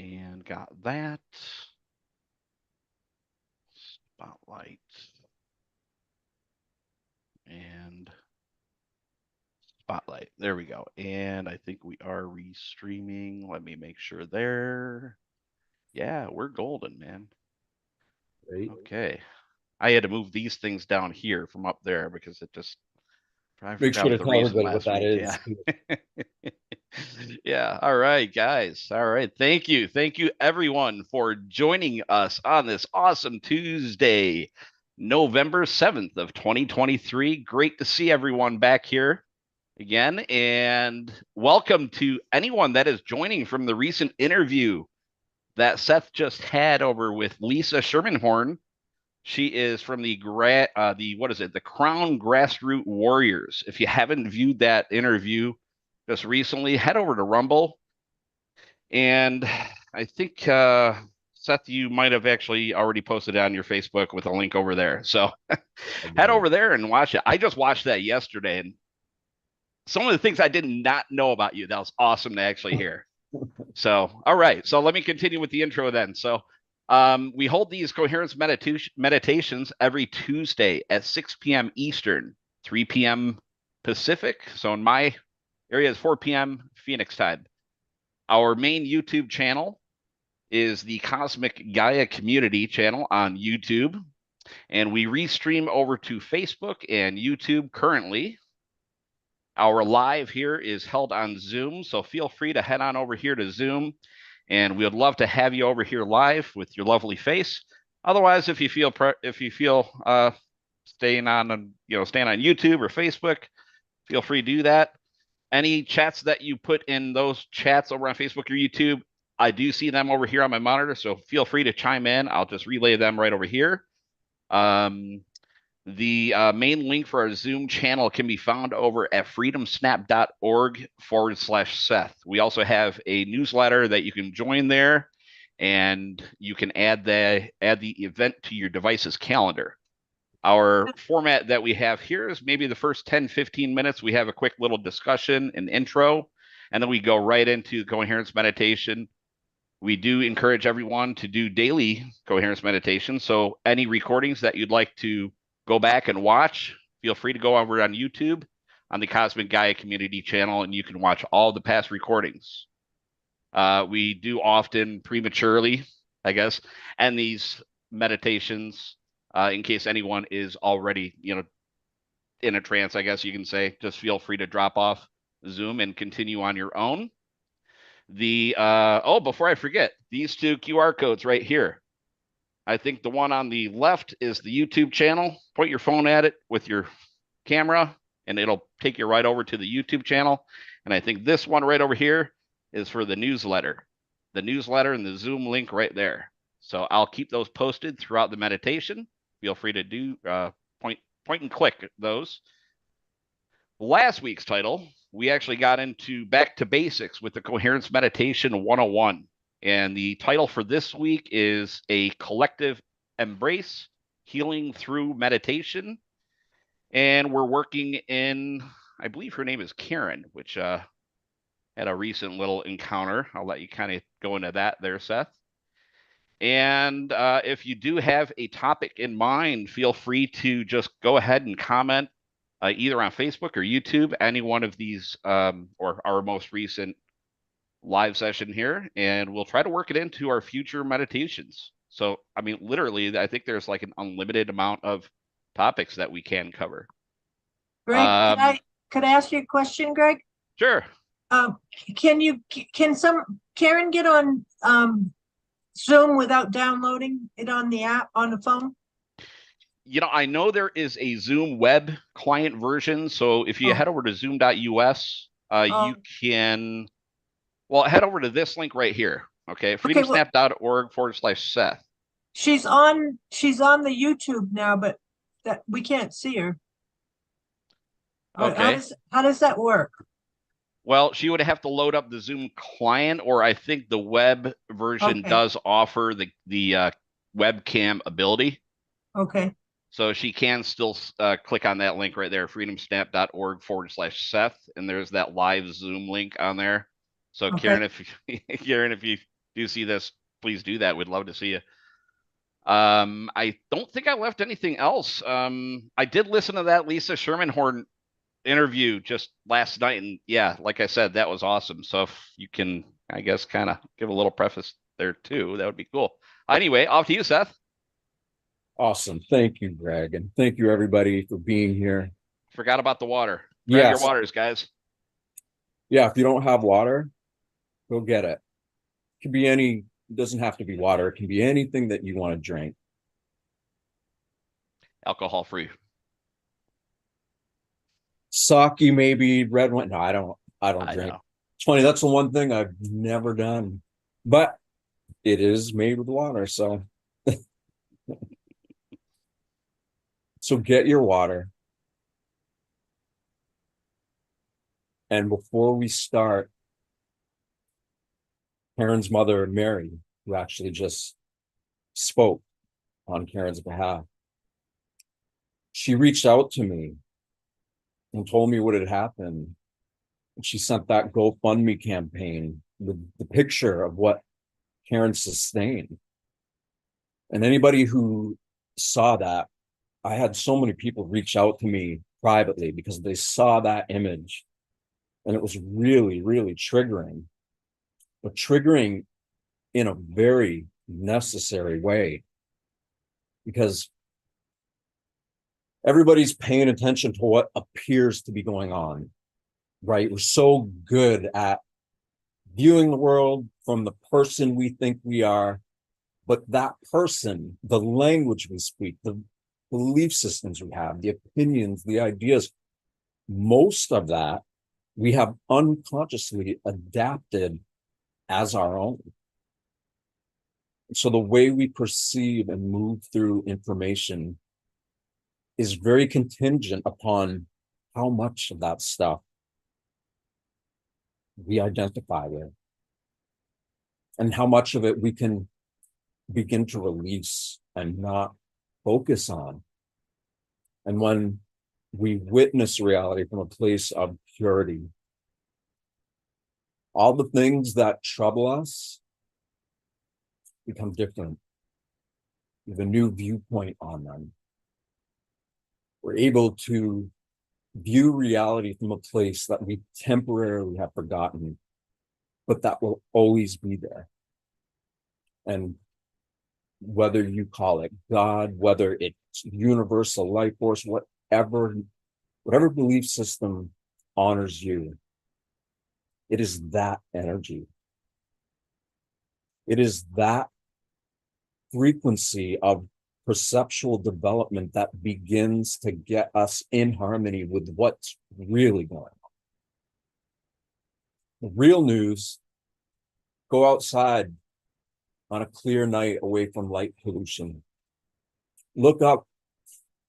And got that. Spotlight. And spotlight. There we go. And I think we are restreaming. Let me make sure there. Yeah, we're golden, man. Great. Okay. I had to move these things down here from up there because I Make forgot sure what to the tell reason everybody what last that week. Yeah. is. Yeah. All right, guys. All right. Thank you. Thank you, everyone, for joining us on this awesome Tuesday, November 7th of 2023. Great to see everyone back here again. And welcome to anyone that is joining from the recent interview that Seth just had over with Lisa Shermanhorn. She is from the what is it? The Crown Grassroots Warriors. If you haven't viewed that interview just recently, head over to Rumble. And I think Seth, you might have actually already posted it on your Facebook with a link over there. So head over there and watch it. I just watched that yesterday, and some of the things I did not know about you, that was awesome to actually hear. So, all right. So let me continue with the intro then. So, we hold these coherence meditations every Tuesday at 6 p.m. Eastern, 3 p.m. Pacific. So in my area is 4 p.m. Phoenix time. Our main YouTube channel is the Cosmic Gaia Community channel on YouTube, and we restream over to Facebook and YouTube currently. Our live here is held on Zoom, so feel free to head on over here to Zoom, and we would love to have you over here live with your lovely face. Otherwise, if you feel staying on YouTube or Facebook, feel free to do that. Any chats that you put in those chats over on Facebook or YouTube, I do see them over here on my monitor, so feel free to chime in. I'll just relay them right over here. The main link for our Zoom channel can be found over at freedomsnap.org/Seth. We also have a newsletter that you can join there, and you can add the event to your device's calendar. Our format that we have here is maybe the first 10-15 minutes. We have a quick little discussion and intro, and then we go right into coherence meditation. We do encourage everyone to do daily coherence meditation. So any recordings that you'd like to go back and watch, feel free to go over on YouTube on the Cosmic Gaia Community channel, and you can watch all the past recordings. We do often prematurely, I guess, end these meditations in case anyone is already, in a trance, I guess you can say. Just feel free to drop off Zoom and continue on your own. Before I forget, these two QR codes right here. I think the one on the left is the YouTube channel. Point your phone at it with your camera, and it'll take you right over to the YouTube channel. And I think this one right over here is for the newsletter and the Zoom link right there. So I'll keep those posted throughout the meditation. Feel free to do point and click those. Last week's title, we actually got into back to basics with the Coherence Meditation 101. And the title for this week is A Collective Embrace, Healing Through Meditation. And we're working in, I believe her name is Karen, which had a recent little encounter. I'll let you kind of go into that there, Seth. And if you do have a topic in mind, feel free to just go ahead and comment either on Facebook or YouTube, any one of these or our most recent live session here, and we'll try to work it into our future meditations. So, I mean, literally, I think there's like an unlimited amount of topics that we can cover. Greg, could I ask you a question, Greg? Sure. Can Karen get on Zoom without downloading it on the app on the phone? I know there is a Zoom web client version. So if you head over to zoom.us, you can, head over to this link right here. Okay. freedomsnap.org/Seth. She's on the YouTube now, but that we can't see her. Okay. How does that work? Well, she would have to load up the Zoom client, or I think the web version does offer the webcam ability. Okay. So she can still click on that link right there, freedomsnap.org/Seth, and there's that live Zoom link on there. So Karen, if you do see this, please do that. We'd love to see you. I don't think I left anything else. I did listen to that Lisa Sherman-Horn interview just last night, and yeah, like I said, that was awesome. So if you can, I guess, kind of give a little preface there too, that would be cool. Anyway, off to you, Seth. Awesome. Thank you, Greg. And thank you, everybody, for being here. Forgot about the water. Grab your Yes. waters, guys. Yeah. If you don't have water, go get it. It can be any, it doesn't have to be water. It can be anything that you want to drink. Alcohol free. Sake, maybe red wine. No, I don't I drink. know. It's funny. That's the one thing I've never done, but it is made with water. So, so get your water. And before we start, Karen's mother, Mary, who actually just spoke on Karen's behalf, she reached out to me and told me what had happened. And she sent that GoFundMe campaign with the picture of what Karen sustained. And anybody who saw that, I had so many people reach out to me privately because they saw that image. And it was really, really triggering, but triggering in a very necessary way, because everybody's paying attention to what appears to be going on, right? We're so good at viewing the world from the person we think we are, but that person, the language we speak, the belief systems we have, the opinions, the ideas, most of that we have unconsciously adapted as our own. So the way we perceive and move through information is very contingent upon how much of that stuff we identify with and how much of it we can begin to release and not focus on. And when we witness reality from a place of purity, all the things that trouble us become different. We have a new viewpoint on them. We're able to view reality from a place that we temporarily have forgotten, but that will always be there. And whether you call it God, whether it's universal life force, whatever belief system honors you, it is that energy. It is that frequency of perceptual development that begins to get us in harmony with what's really going on. The real news: go outside on a clear night away from light pollution. Look up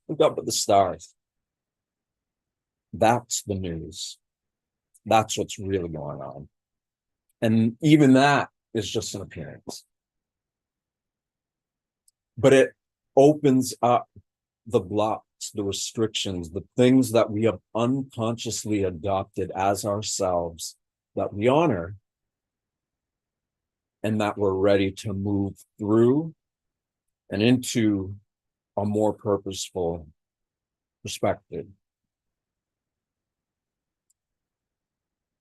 at the stars. That's the news. That's what's really going on. And even that is just an appearance. But it opens up the blocks, the restrictions, the things that we have unconsciously adopted as ourselves that we honor and that we're ready to move through and into a more purposeful perspective.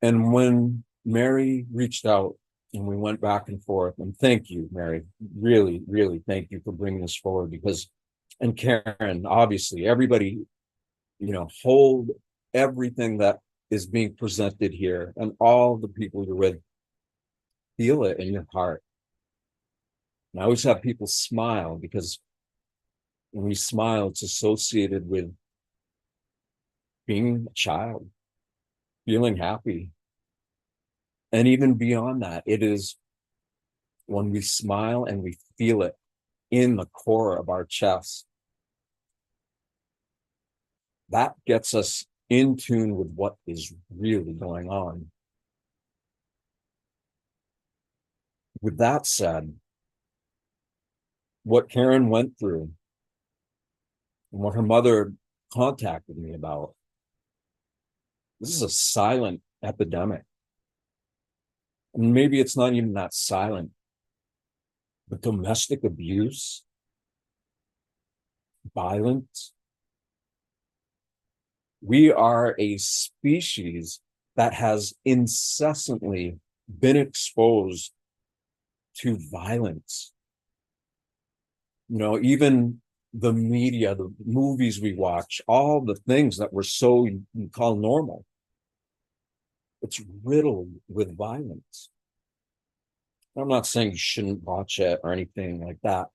And when Mary reached out and we went back and forth, and thank you, Mary, really, really thank you for bringing this forward, because, and Karen, obviously, everybody, hold everything that is being presented here, and all the people you're with, feel it in your heart. And I always have people smile, because when we smile, it's associated with being a child, feeling happy. And even beyond that, it is when we smile and we feel it in the core of our chest. That gets us in tune with what is really going on. With that said, what Karen went through and what her mother contacted me about, this is a silent epidemic. And maybe it's not even that silent. the domestic abuse, violence. We are a species that has incessantly been exposed to violence. You know, even the media, the movies we watch, all the things that we're so you call normal, it's riddled with violence. I'm not saying you shouldn't watch it or anything like that.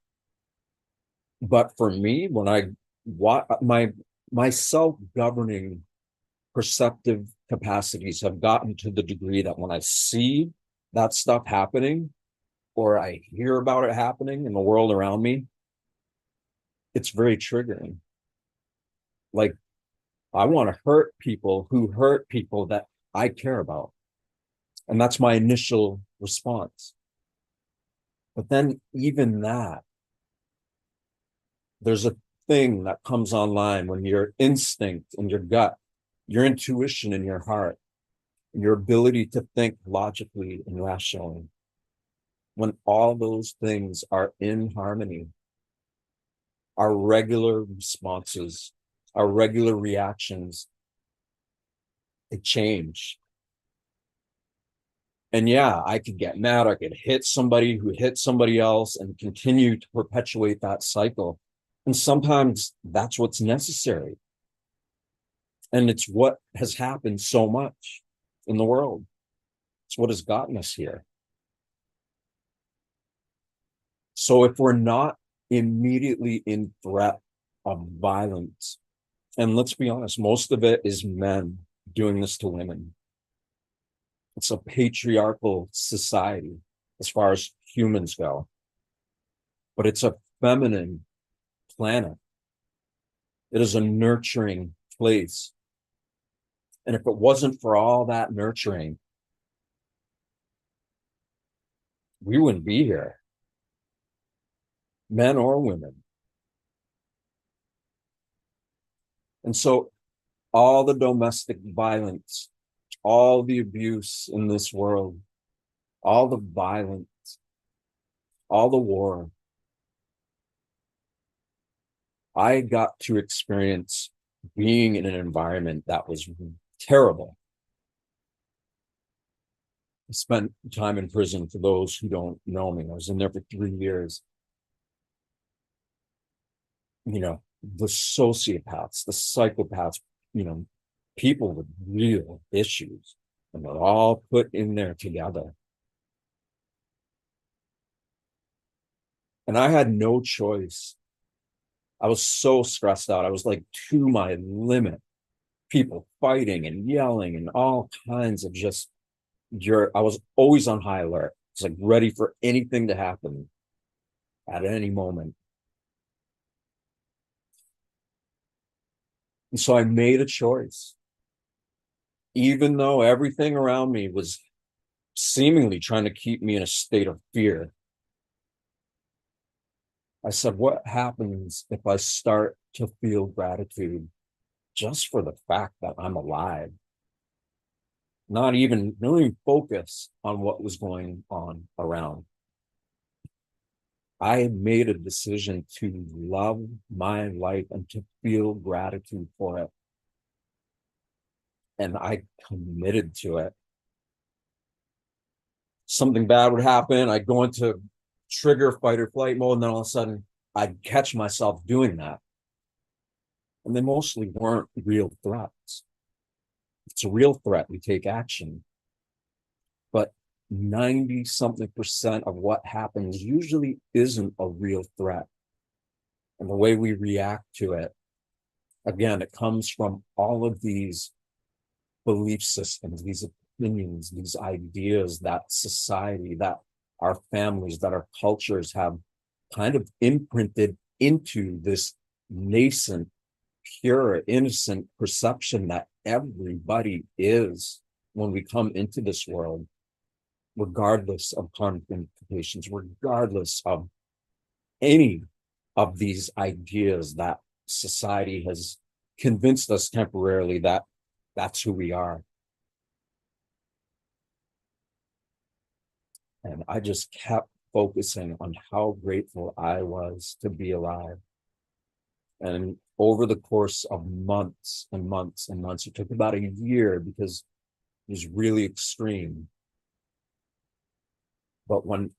But for me, when I watch my self-governing perceptive capacities have gotten to the degree that when I see that stuff happening or I hear about it happening in the world around me, it's very triggering. Like, I want to hurt people who hurt people that I care about. And that's my initial response. But then even that, there's a thing that comes online when your instinct and your gut, your intuition in your heart, and your ability to think logically and rationally, when all those things are in harmony, our regular responses, our regular reactions, they change. And yeah, I could get mad, I could hit somebody who hit somebody else and continue to perpetuate that cycle. And sometimes that's what's necessary. And it's what has happened so much in the world. It's what has gotten us here. So if we're not immediately in threat of violence, and let's be honest, most of it is men doing this to women. It's a patriarchal society as far as humans go, but it's a feminine planet. It is a nurturing place. And if it wasn't for all that nurturing, we wouldn't be here, men or women. And so all the domestic violence, all the abuse in this world, all the violence, all the war, I got to experience being in an environment that was terrible. I spent time in prison. For those who don't know me, I was in there for 3 years. You know, the sociopaths, the psychopaths, you know, people with real issues, and they're all put in there together. And I had no choice. I was so stressed out. I was like to my limit. People fighting and yelling and all kinds of just I was always on high alert. It's like ready for anything to happen at any moment. And so I made a choice. Even though everything around me was seemingly trying to keep me in a state of fear, I said, what happens if I start to feel gratitude just for the fact that I'm alive? Not even focus on what was going on around. I made a decision to love my life and to feel gratitude for it. And I committed to it. Something bad would happen. I'd go into trigger fight or flight mode, and then all of a sudden I'd catch myself doing that. And they mostly weren't real threats. It's a real threat. We take action. But 90-something% of what happens usually isn't a real threat. And the way we react to it, again, it comes from all of these belief systems, these opinions, these ideas that society, that our families, that our cultures have kind of imprinted into this nascent, pure, innocent perception that everybody is when we come into this world, regardless of confrontations, regardless of any of these ideas that society has convinced us temporarily that that's who we are. And I just kept focusing on how grateful I was to be alive. And over the course of months and months and months, it took about a year because it was really extreme. But when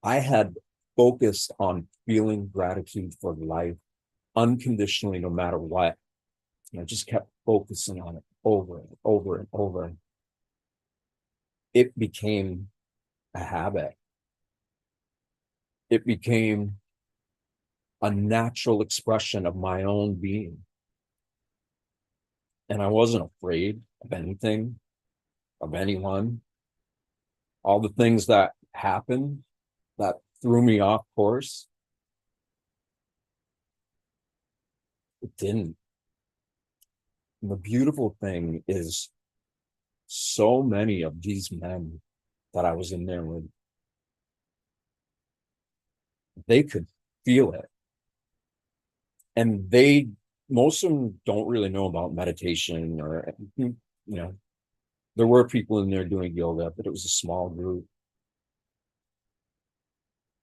I had focused on feeling gratitude for life unconditionally, no matter what, and I just kept focusing on it over and over and over, it became a habit. It became a natural expression of my own being. And I wasn't afraid of anything, of anyone. All the things that happened that threw me off course, it didn't. And the beautiful thing is, so many of these men that I was in there with, they could feel it. And most of them don't really know about meditation or, there were people in there doing yoga, but it was a small group.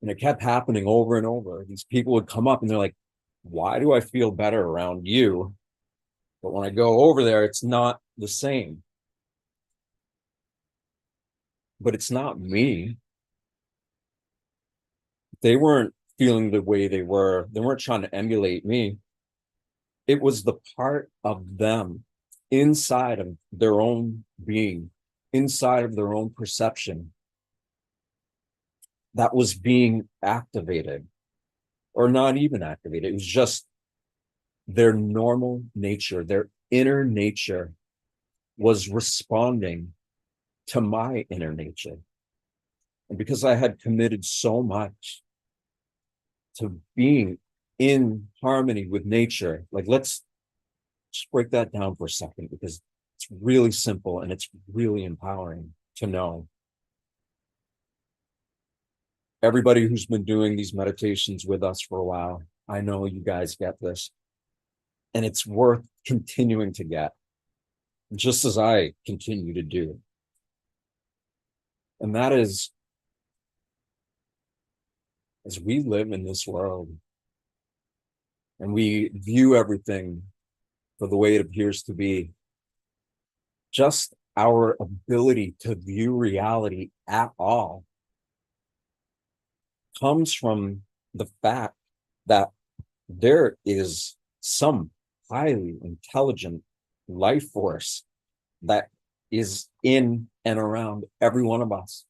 And it kept happening over and over. These people would come up and they're like, why do I feel better around you? But when I go over there, it's not the same. But it's not me. They weren't feeling the way they were. They weren't trying to emulate me. It was the part of them inside of their own being, inside of their own perception, that was being activated, or not even activated. It was just their normal nature, their inner nature was responding to my inner nature. And because I had committed so much to being in harmony with nature, like, let's just break that down for a second, because it's really simple and it's really empowering to know. Everybody who's been doing these meditations with us for a while, I know you guys get this, and it's worth continuing to get, just as I continue to do. And that is, as we live in this world and we view everything for the way it appears to be, just our ability to view reality at all comes from the fact that there is some highly intelligent life force that is in and around every one of us.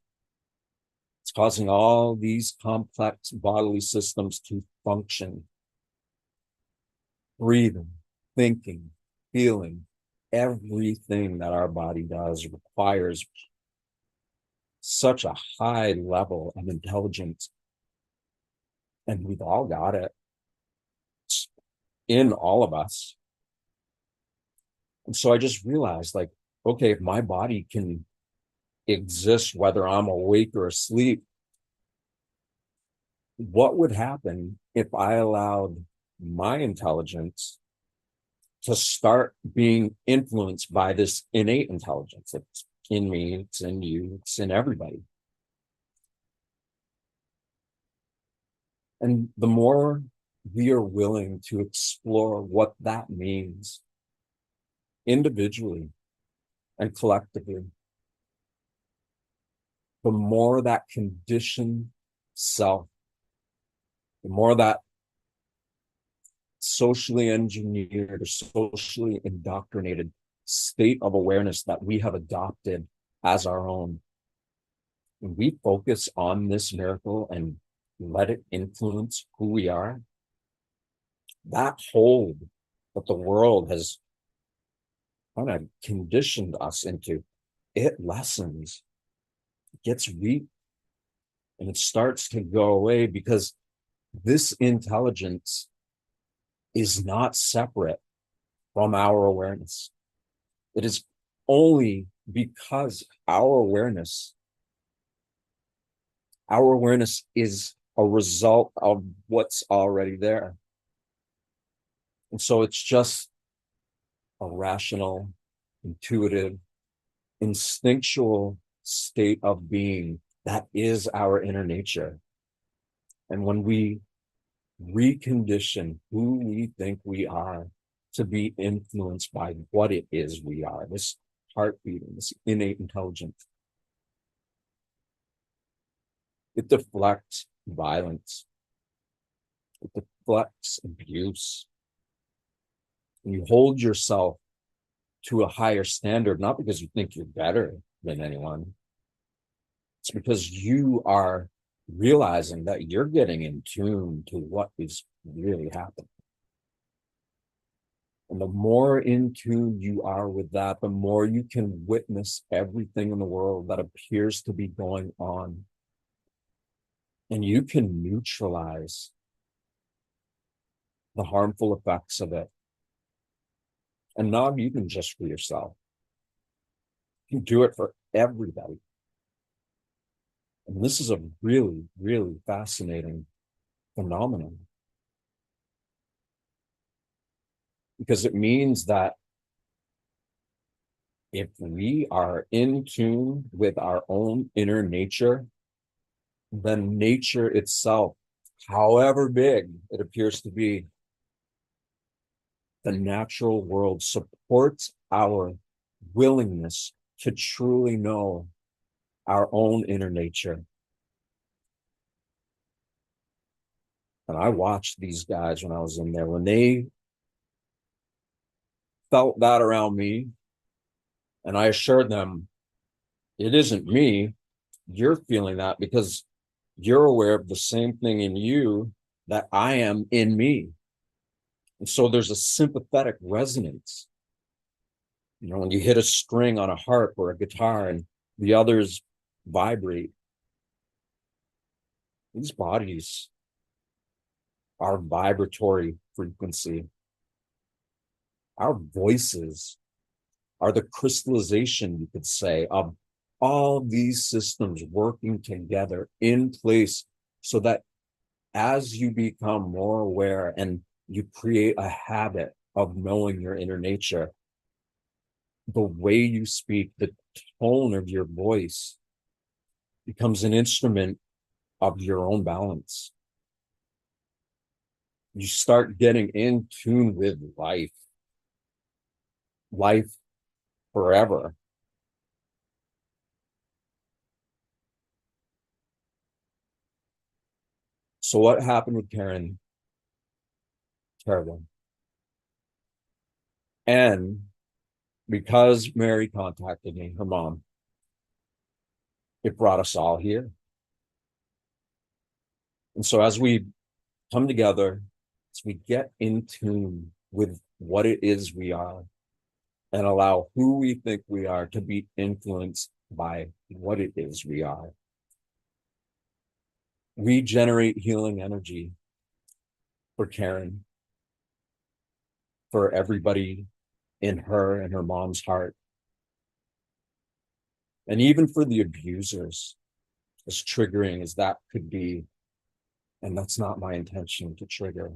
It's causing all these complex bodily systems to function. Breathing, thinking, feeling, everything that our body does requires such a high level of intelligence. And we've all got it. It's in all of us. And so I just realized, like, okay, if my body can exist whether I'm awake or asleep, what would happen if I allowed my intelligence to start being influenced by this innate intelligence? It's in me, it's in you, it's in everybody. And the more we are willing to explore what that means individually and collectively, the more that conditioned self, the more that socially engineered or socially indoctrinated state of awareness that we have adopted as our own, when we focus on this miracle and let it influence who we are, that hold that the world has kind of conditioned us into, it lessens, it gets weak, and it starts to go away, because this intelligence is not separate from our awareness. It is only because our awareness is a result of what's already there. And so it's just a rational, intuitive, instinctual state of being that is our inner nature. And when we recondition who we think we are to be influenced by what it is we are, this heartbeat and this innate intelligence, it deflects violence, it deflects abuse. And you hold yourself to a higher standard, not because you think you're better than anyone. It's because you are realizing that you're getting in tune to what is really happening. And the more in tune you are with that, the more you can witness everything in the world that appears to be going on. And you can neutralize the harmful effects of it. And not even just for yourself. You can do it for everybody. And this is a really, really fascinating phenomenon. Because it means that if we are in tune with our own inner nature, then nature itself, however big it appears to be, the natural world supports our willingness to truly know our own inner nature. And I watched these guys when I was in there, when they felt that around me, and I assured them, it isn't me, you're feeling that because you're aware of the same thing in you that I am in me. And so there's a sympathetic resonance. You know, when you hit a string on a harp or a guitar and the others vibrate, these bodies are vibratory frequency. Our voices are the crystallization, you could say, of all these systems working together in place so that as you become more aware and you create a habit of knowing your inner nature, the way you speak, the tone of your voice becomes an instrument of your own balance. You start getting in tune with life forever. So what happened with Karen? Terrible. And because Mary contacted me, her mom, it brought us all here. And so as we come together, as we get in tune with what it is we are and allow who we think we are to be influenced by what it is we are, we generate healing energy for Karen, for everybody in her and her mom's heart, and even for the abusers, as triggering as that could be. And that's not my intention to trigger.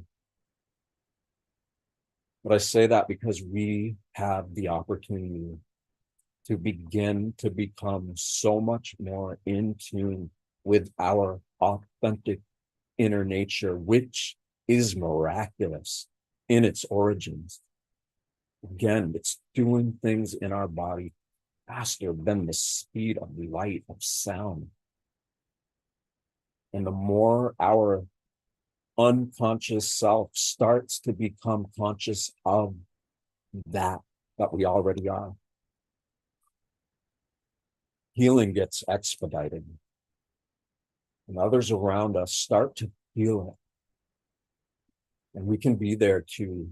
But I say that because we have the opportunity to begin to become so much more in tune with our authentic inner nature, which is miraculous in its origins. Again, it's doing things in our body faster than the speed of light, of sound. And the more our unconscious self starts to become conscious of that we already are, healing gets expedited. And others around us start to feel it. And we can be there to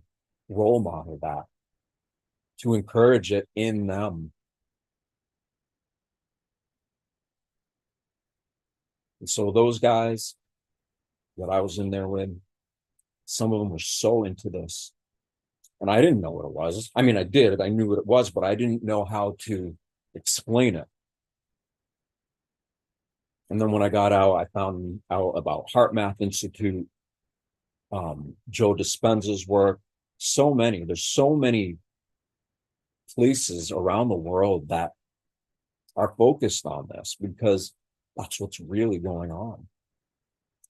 role model that, to encourage it in them. And so those guys that I was in there with, some of them were so into this. And I didn't know what it was. I mean, I did. I knew what it was, but I didn't know how to explain it. And then when I got out, I found out about Heart Math Institute, Joe Dispenza's work. There's so many places around the world that are focused on this because that's what's really going on.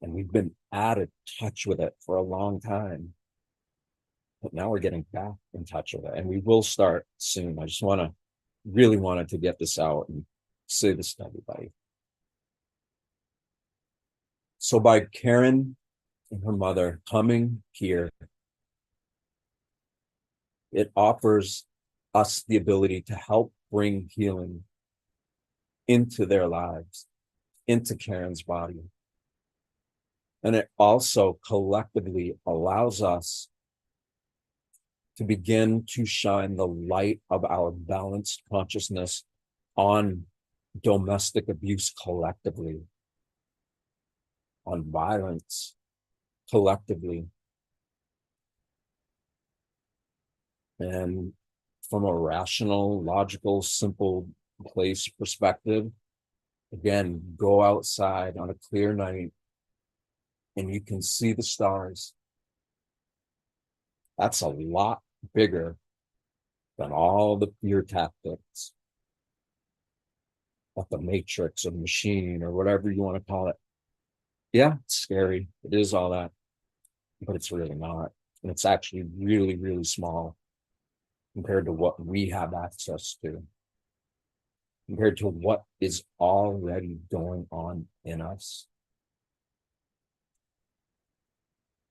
And we've been out of touch with it for a long time. But now we're getting back in touch with it. And we will start soon. I just really wanted to get this out and say this to everybody. So by Karen and her mother coming here, it offers us the ability to help bring healing into their lives, into Karen's body. And it also collectively allows us to begin to shine the light of our balanced consciousness on domestic abuse collectively, on violence collectively. And from a rational, logical, simple place perspective, again, go outside on a clear night and you can see the stars. That's a lot bigger than all the fear tactics of the matrix or machine or whatever you want to call it. Yeah, it's scary. It is all that, but it's really not. And it's actually really, really small compared to what we have access to, compared to what is already going on in us.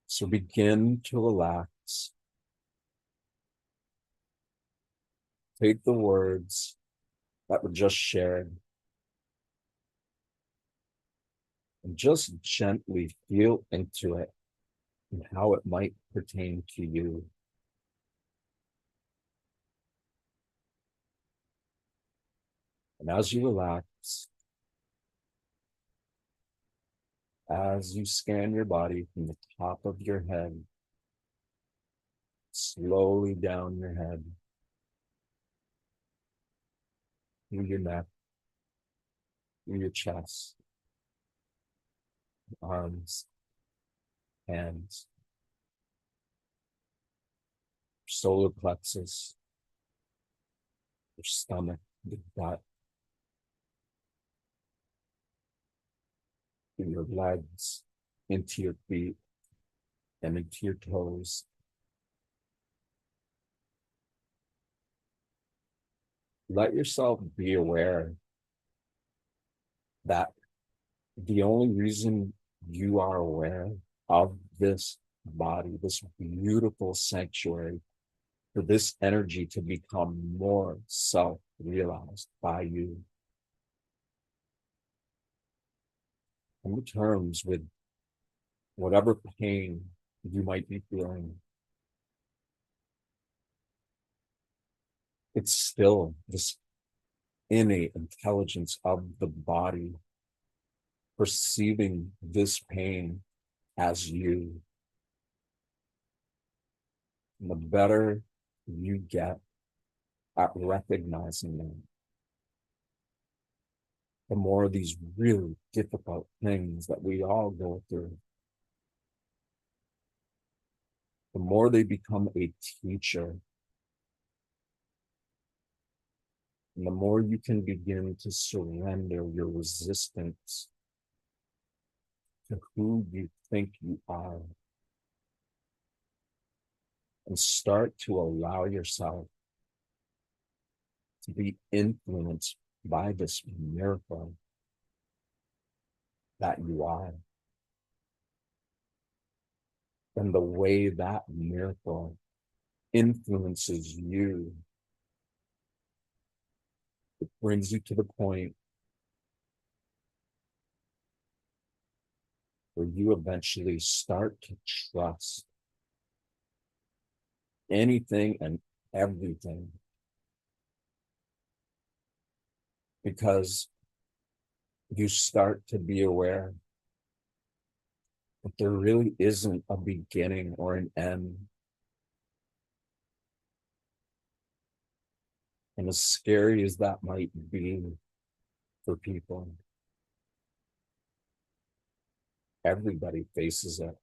So begin to relax. Take the words that were just shared and just gently feel into it and how it might pertain to you. And as you relax, as you scan your body from the top of your head, slowly down your head, through your neck, through your chest, arms, hands, solar plexus, your stomach, your gut, through your legs, into your feet, and into your toes. Let yourself be aware that the only reason you are aware of this body, this beautiful sanctuary, for this energy to become more self-realized by you. Come to terms with whatever pain you might be feeling. It's still this innate intelligence of the body perceiving this pain as you. And the better you get at recognizing them, the more these really difficult things that we all go through, the more they become a teacher, and the more you can begin to surrender your resistance to who you think you are, and start to allow yourself to be influenced by this miracle that you are. And the way that miracle influences you, it brings you to the point where you eventually start to trust anything and everything, because you start to be aware that there really isn't a beginning or an end. And as scary as that might be for people, everybody faces it.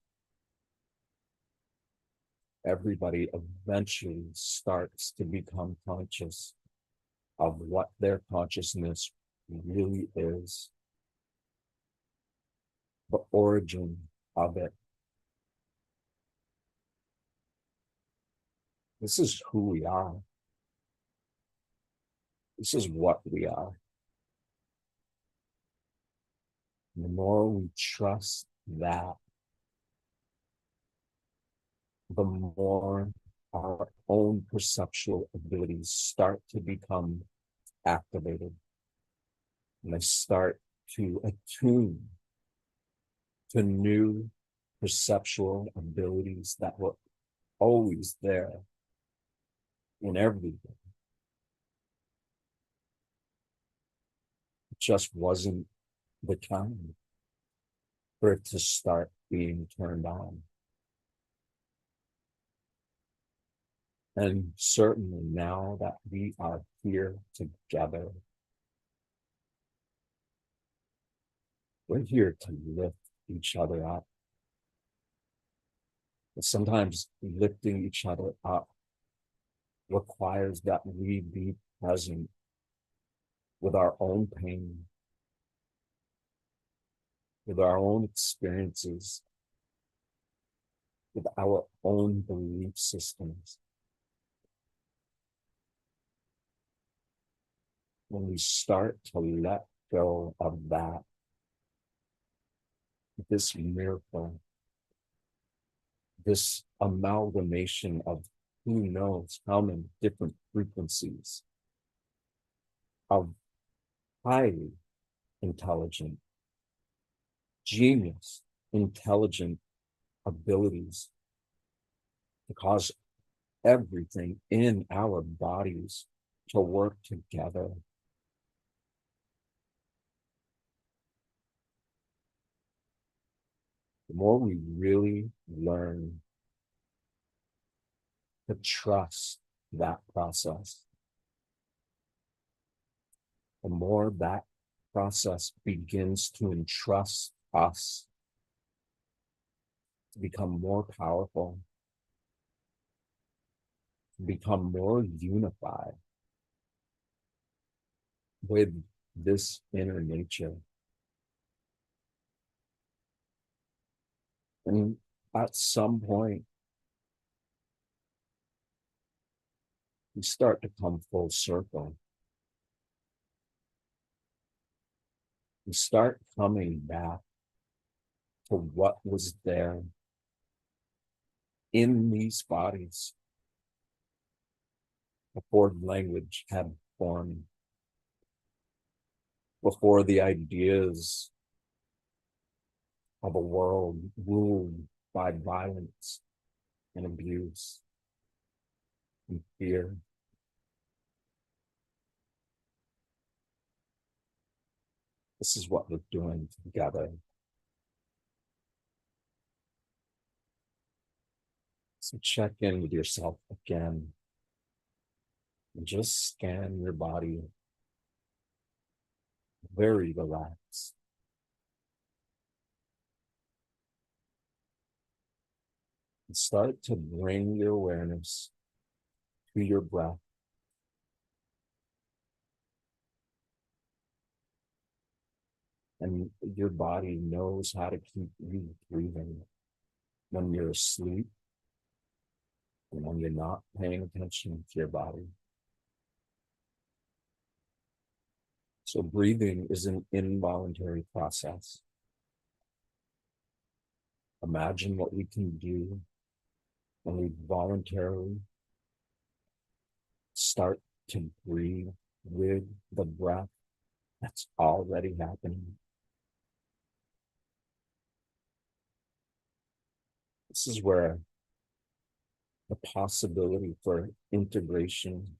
Everybody eventually starts to become conscious of what their consciousness really is. the origin of it. This is who we are. This is what we are. And the more we trust that, the more our own perceptual abilities start to become activated. And they start to attune to new perceptual abilities that were always there in everything. It just wasn't the time for it to start being turned on. And certainly now that we are here together, we're here to lift each other up. But sometimes lifting each other up requires that we be present with our own pain, with our own experiences, with our own belief systems. When we start to let go of that, this miracle, this amalgamation of who knows how many different frequencies of highly intelligent, genius, intelligent abilities to cause everything in our bodies to work together. The more we really learn to trust that process, the more that process begins to entrust us to become more powerful, to become more unified with this inner nature. And at some point, we start to come full circle. We start coming back to what was there in these bodies before language had formed, before the ideas of a world ruled by violence and abuse and fear. This is what we're doing together. So check in with yourself again and just scan your body. Very relaxed. And start to bring your awareness to your breath. And your body knows how to keep you breathing when you're asleep and when you're not paying attention to your body. So breathing is an involuntary process. Imagine what we can do when we voluntarily start to breathe with the breath that's already happening. This is where the possibility for integration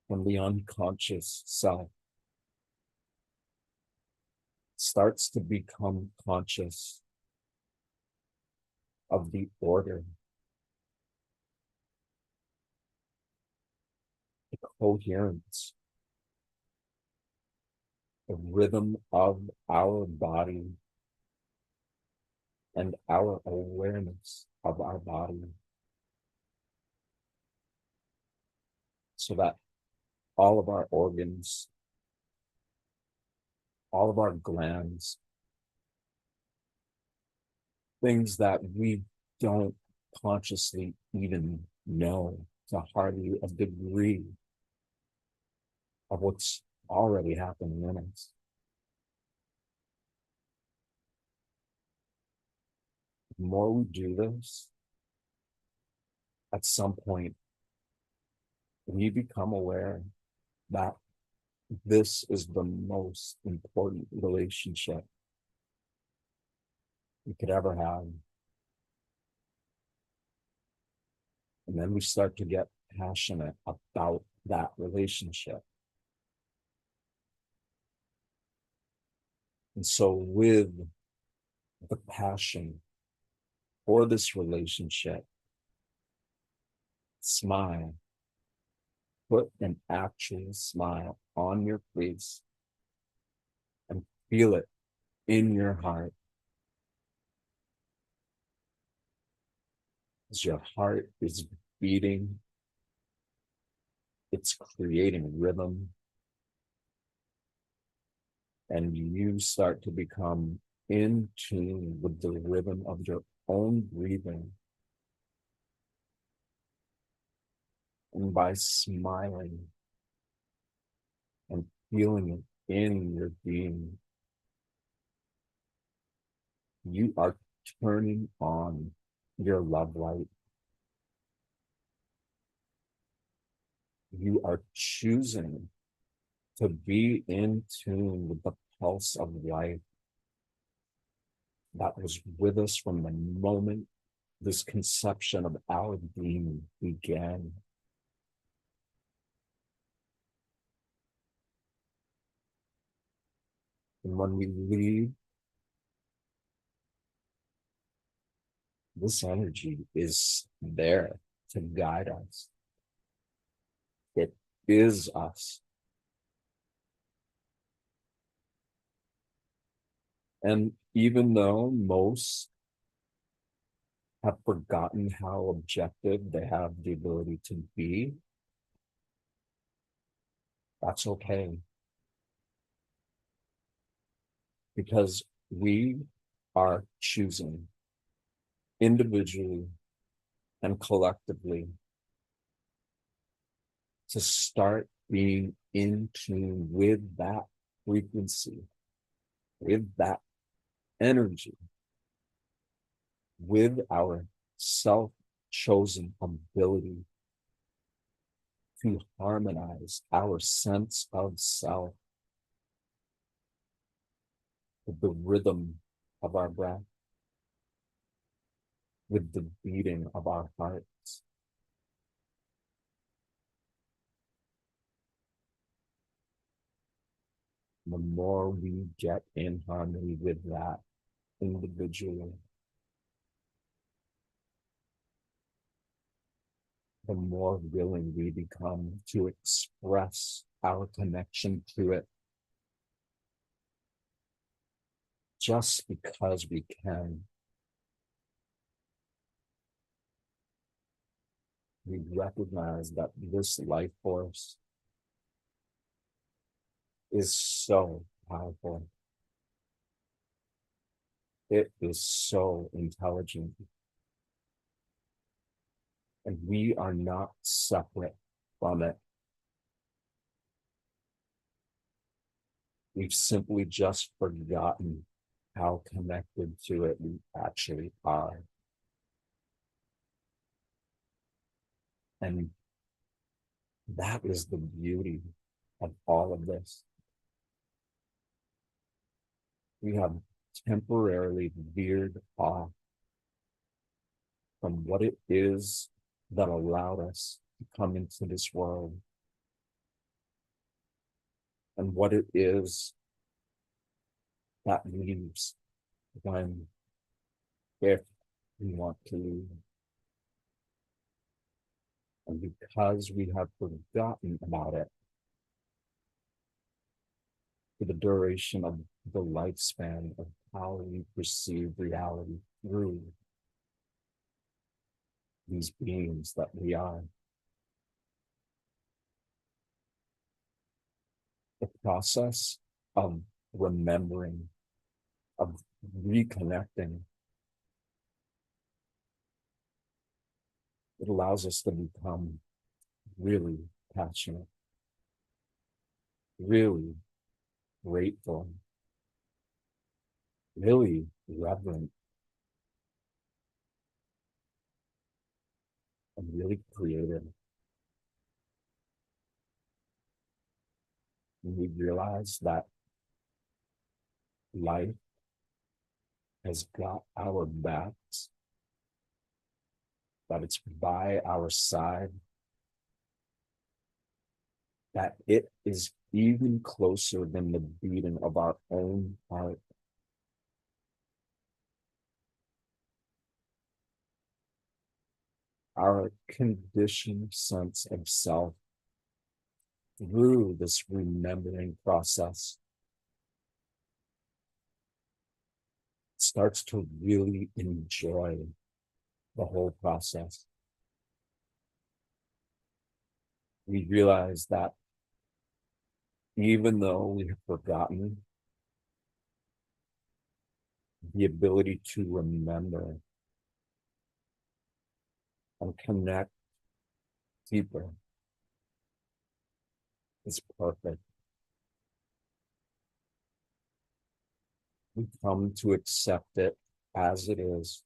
from the unconscious self starts to become conscious of the order, the coherence, the rhythm of our body and our awareness of our body, so that all of our organs, all of our glands, things that we don't consciously even know to hardly a degree of what's already happening in us. The more we do this, at some point, we become aware that this is the most important relationship we could ever have. And then we start to get passionate about that relationship. And so with the passion for this relationship, smile, put an actual smile on your face and feel it in your heart. As your heart is beating, it's creating rhythm, and you start to become in tune with the rhythm of your own breathing. And by smiling and feeling it in your being, you are turning on your love light. You are choosing to be in tune with the pulse of life that was with us from the moment this conception of our being began. And when we leave, this energy is there to guide us. It is us. And even though most have forgotten how objective they have the ability to be, that's okay. Because we are choosing individually and collectively to start being in tune with that frequency, with that energy, with our self-chosen ability to harmonize our sense of self with the rhythm of our breath, with the beating of our hearts. The more we get in harmony with that individually, the more willing we become to express our connection to it just because we can. We recognize that this life force is so powerful. It is so intelligent. And we are not separate from it. We've simply just forgotten how connected to it we actually are. And that is the beauty of all of this. We have temporarily veered off from what it is that allowed us to come into this world and what it is that leaves when, if we want to leave. And because we have forgotten about it for the duration of the lifespan of how we perceive reality through these beings that we are, the process of remembering, of reconnecting, it allows us to become really passionate, really grateful, really reverent, and really creative. And we realize that life has got our backs, that it's by our side, that it is even closer than the beating of our own heart. Our conditioned sense of self through this remembering process starts to really enjoy the whole process. We realize that even though we have forgotten, the ability to remember and connect deeper is perfect. We come to accept it as it is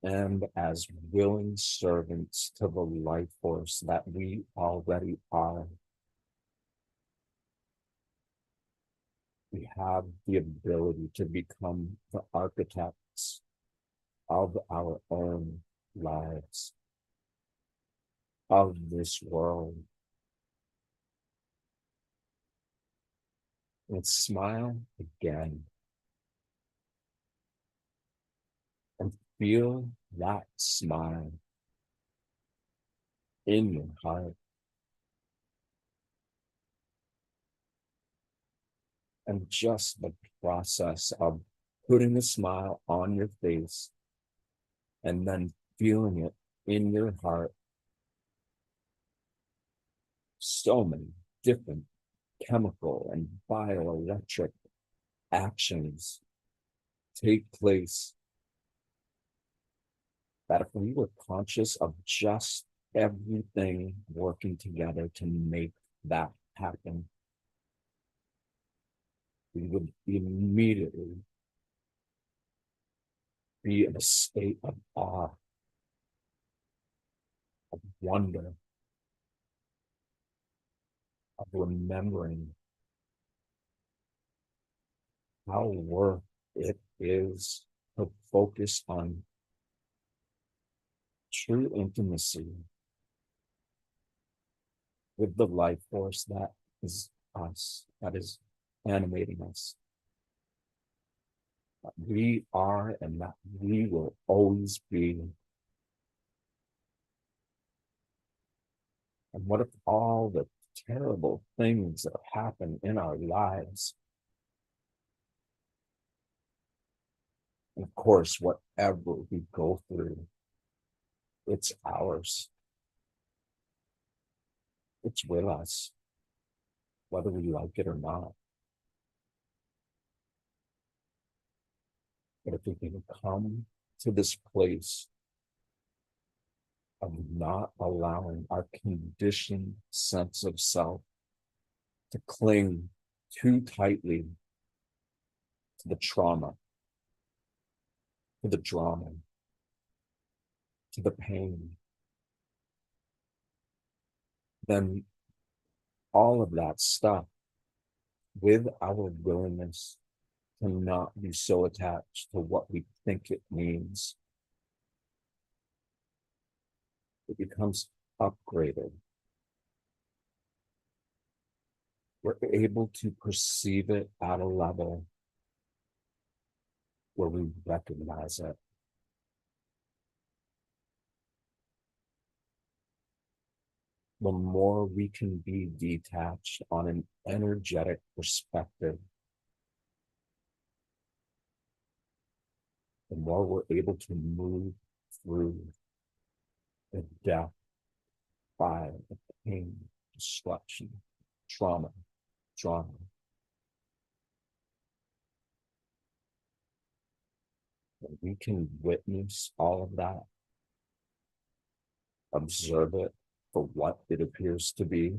and as willing servants to the life force that we already are. We have the ability to become the architects of our own lives, of this world. Let's smile again and feel that smile in your heart. And just the process of putting a smile on your face and then feeling it in your heart. So many different chemical and bioelectric actions take place that if we were conscious of just everything working together to make that happen, we would immediately be in a state of awe, of wonder, of remembering how worth it is to focus on true intimacy with the life force that is us, that is animating us. That we are and that we will always be. And what if all the terrible things that happen in our lives, and of course, whatever we go through, it's ours. It's with us, whether we like it or not. But if we can come to this place of not allowing our conditioned sense of self to cling too tightly to the trauma, to the drama, to the pain, then all of that stuff, with our willingness to not be so attached to what we think it means, it becomes upgraded. We're able to perceive it at a level where we recognize it. The more we can be detached on an energetic perspective, the more we're able to move through the death, fire, the pain, destruction, trauma. And we can witness all of that observe it for what it appears to be,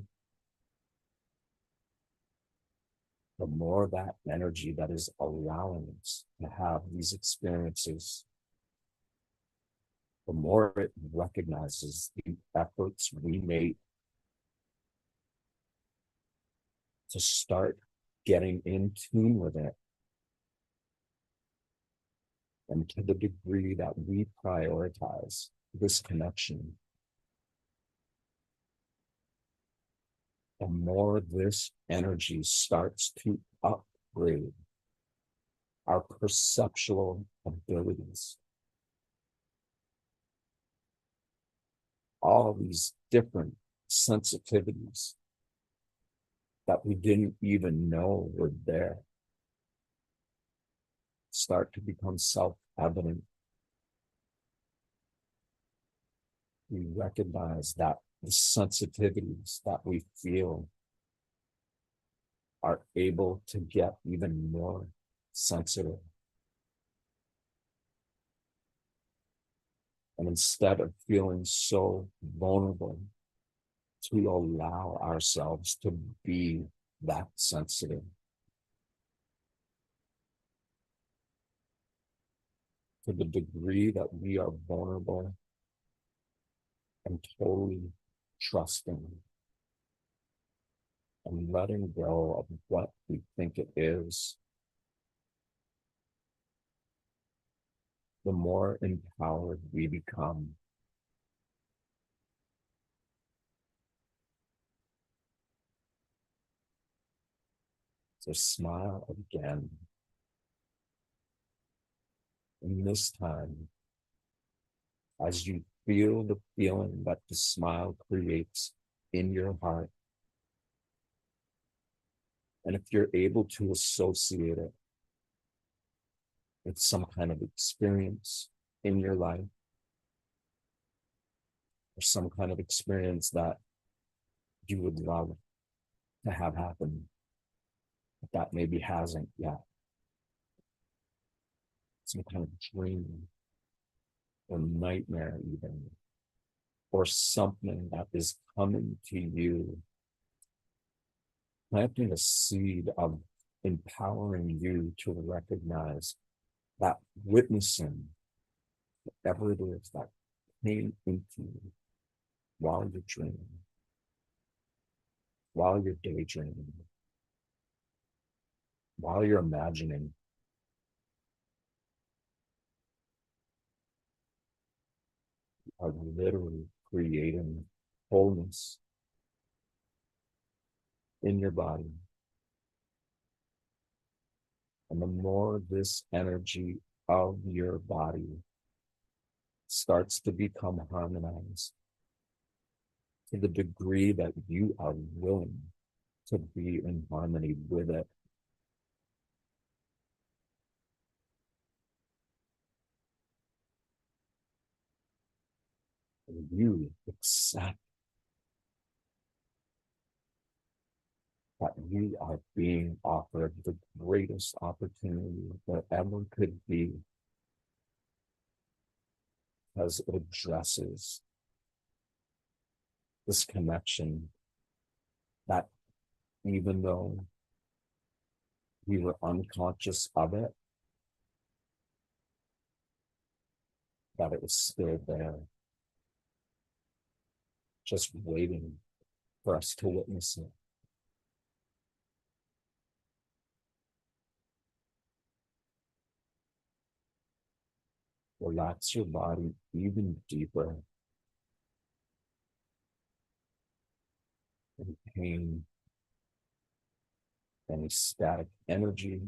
the more that energy that is allowing us to have these experiences, the more it recognizes the efforts we make to start getting in tune with it. And to the degree that we prioritize this connection, the more this energy starts to upgrade our perceptual abilities. All these different sensitivities that we didn't even know were there start to become self-evident. We recognize that the sensitivities that we feel are able to get even more sensitive. And instead of feeling so vulnerable, to allow ourselves to be that sensitive. To the degree that we are vulnerable and totally trusting and letting go of what we think it is, the more empowered we become. So smile again. And this time, as you feel the feeling that the smile creates in your heart, and if you're able to associate it with some kind of experience in your life, or some kind of experience that you would love to have happen, but that maybe hasn't yet, some kind of dream or nightmare even, or something that is coming to you, planting a seed of empowering you to recognize that witnessing whatever it is that came into you while you're dreaming, while you're daydreaming, while you're imagining, are literally creating wholeness in your body. And the more this energy of your body starts to become harmonized, to the degree that you are willing to be in harmony with it, you accept that you are being offered the greatest opportunity that ever could be, because it addresses this connection that, even though we were unconscious of it, that it was still there, just waiting for us to witness it. Relax your body even deeper. Any pain, any static energy,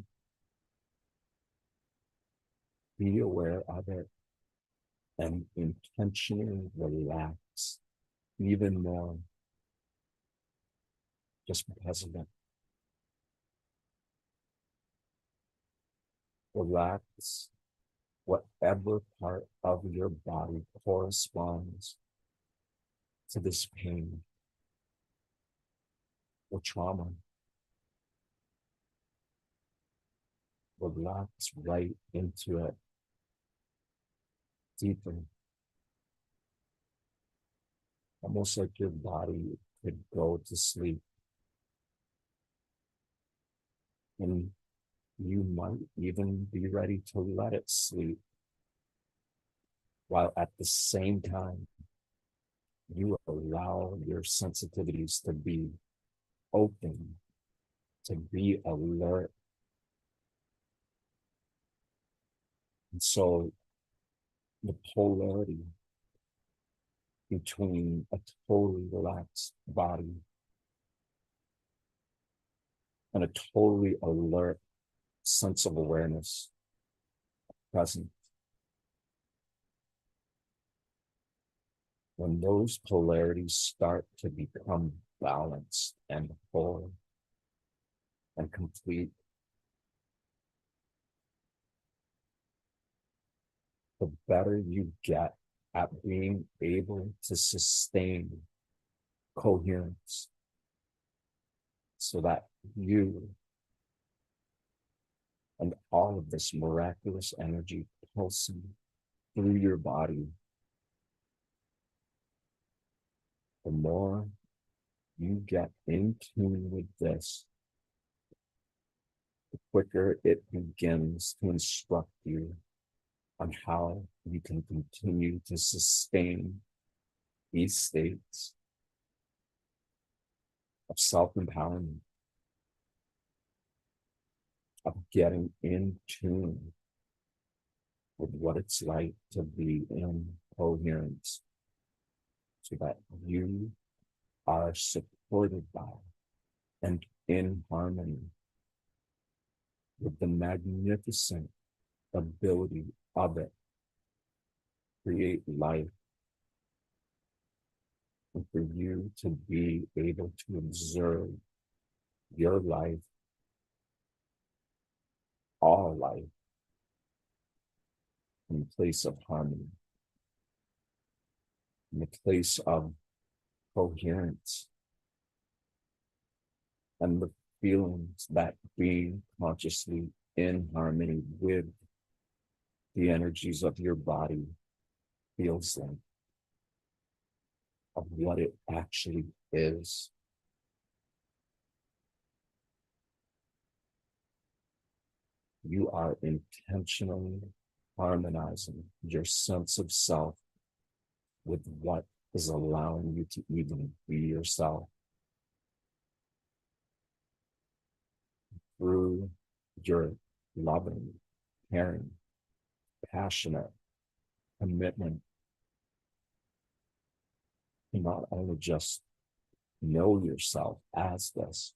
be aware of it and intentionally relax even more just because of it. Relax whatever part of your body corresponds to this pain or trauma. Relax right into it deeper. almost like your body could go to sleep. And you might even be ready to let it sleep, while at the same time, you allow your sensitivities to be open, to be alert. And so the polarity between a totally relaxed body and a totally alert sense of awareness present. When those polarities start to become balanced and whole and complete, the better you get at being able to sustain coherence, so that you and all of this miraculous energy pulsing through your body, the more you get in tune with this, the quicker it begins to instruct you on how you can continue to sustain these states of self-empowerment, of getting in tune with what it's like to be in coherence, so that you are supported by and in harmony with the magnificent ability of it, create life, and for you to be able to observe your life, all life, in the place of harmony, in the place of coherence, and the feelings that being consciously in harmony with the energies of your body feels like, of what it actually is. You are intentionally harmonizing your sense of self with what is allowing you to even be yourself through your loving, caring, passionate commitment to not only just know yourself as this,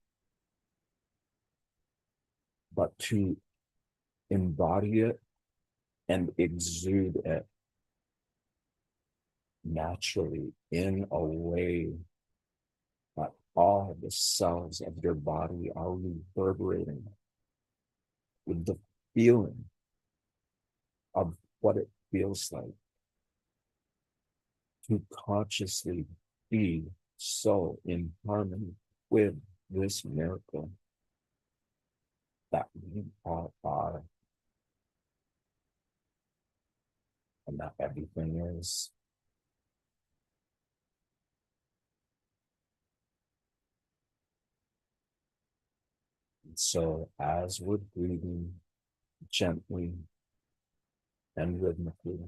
but to embody it and exude it naturally in a way that all the cells of your body are reverberating with the feeling of what it feels like to consciously be so in harmony with this miracle that we all are, and that everything is. And so as we're breathing gently and rhythmically,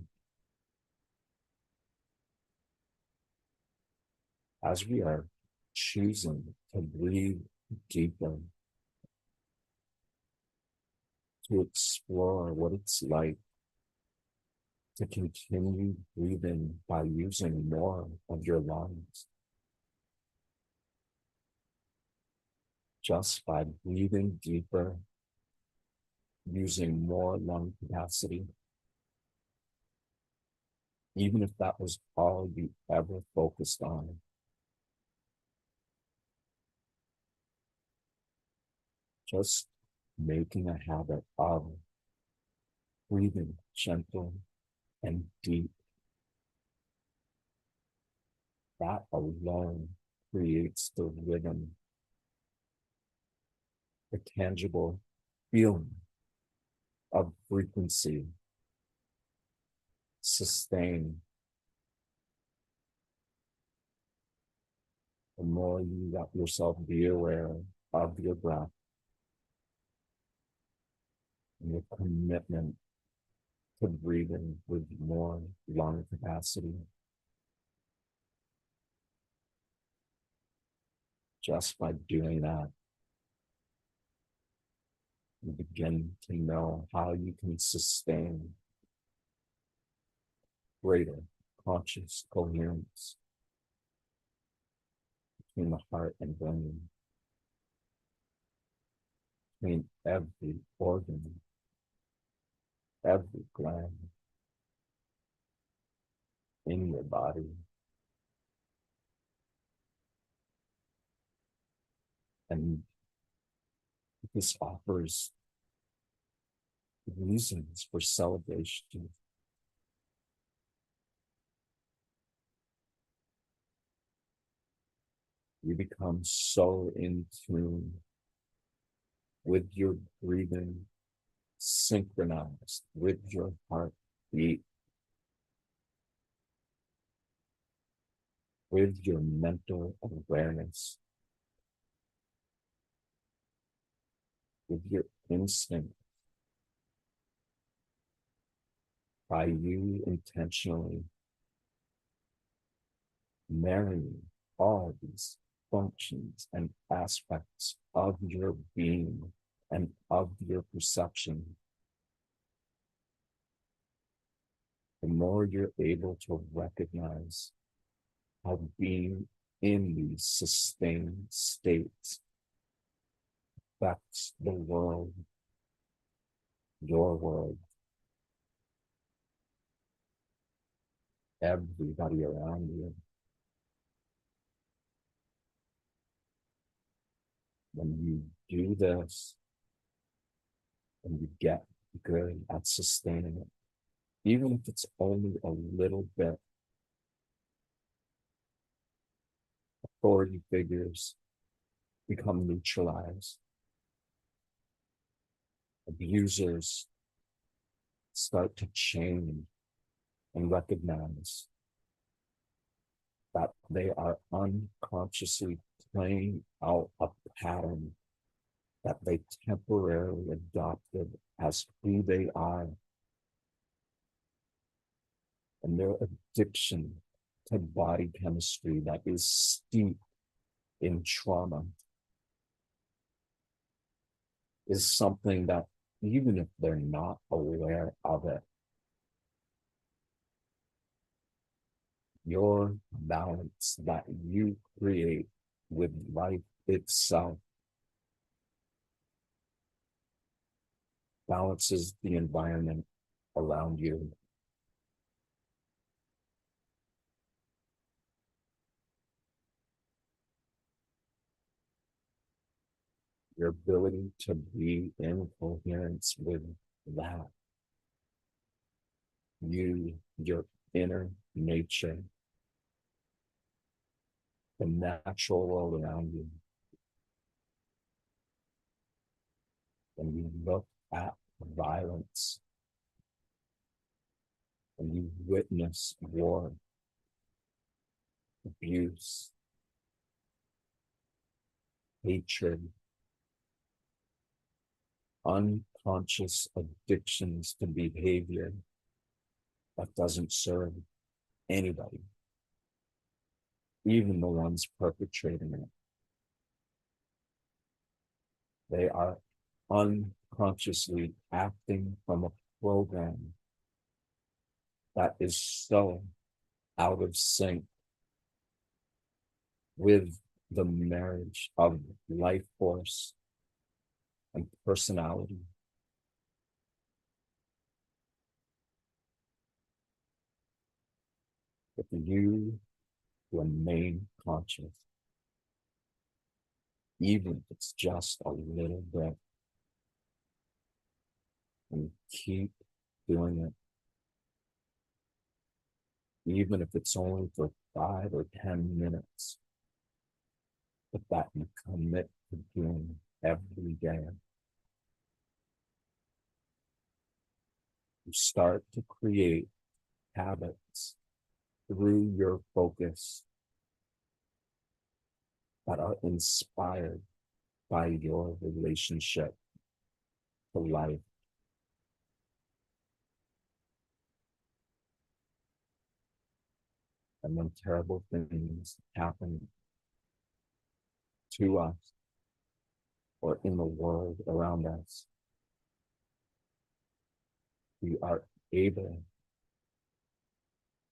as we are choosing to breathe deeper, to explore what it's like to continue breathing by using more of your lungs, just by breathing deeper, using more lung capacity, even if that was all you ever focused on. Just making a habit of breathing gentle and deep. That alone creates the rhythm, the tangible feeling of frequency, sustain, the more you let yourself be aware of your breath and your commitment to breathing with more lung capacity. Just by doing that, you begin to know how you can sustain greater conscious coherence between the heart and brain, between every organ, every gland in your body. And this offers reasons for celebration. You become so in tune with your breathing, synchronized with your heartbeat, with your mental awareness, with your instinct, by you intentionally marrying all these functions and aspects of your being and of your perception. The more you're able to recognize how being in these sustained states affects the world, your world, everybody around you. When you do this and you get good at sustaining it, even if it's only a little bit, authority figures become neutralized. Abusers start to change and recognize that they are unconsciously playing out a pattern that they temporarily adopted as who they are. And their addiction to body chemistry that is steeped in trauma is something that, even if they're not aware of it, your balance that you create with life itself balances the environment around you. Your ability to be in coherence with that, you, your inner nature, the natural world around you. When you look at violence, when you witness war, abuse, hatred, unconscious addictions to behavior that doesn't serve anybody, even the ones perpetrating it. They are unconsciously acting from a program that is so out of sync with the marriage of life force and personality. If you remain conscious, even if it's just a little bit, and keep doing it, even if it's only for 5 or 10 minutes, but that you commit to doing every day, you start to create habits through your focus that are inspired by your relationship to life. And when terrible things happen to us or in the world around us, we are able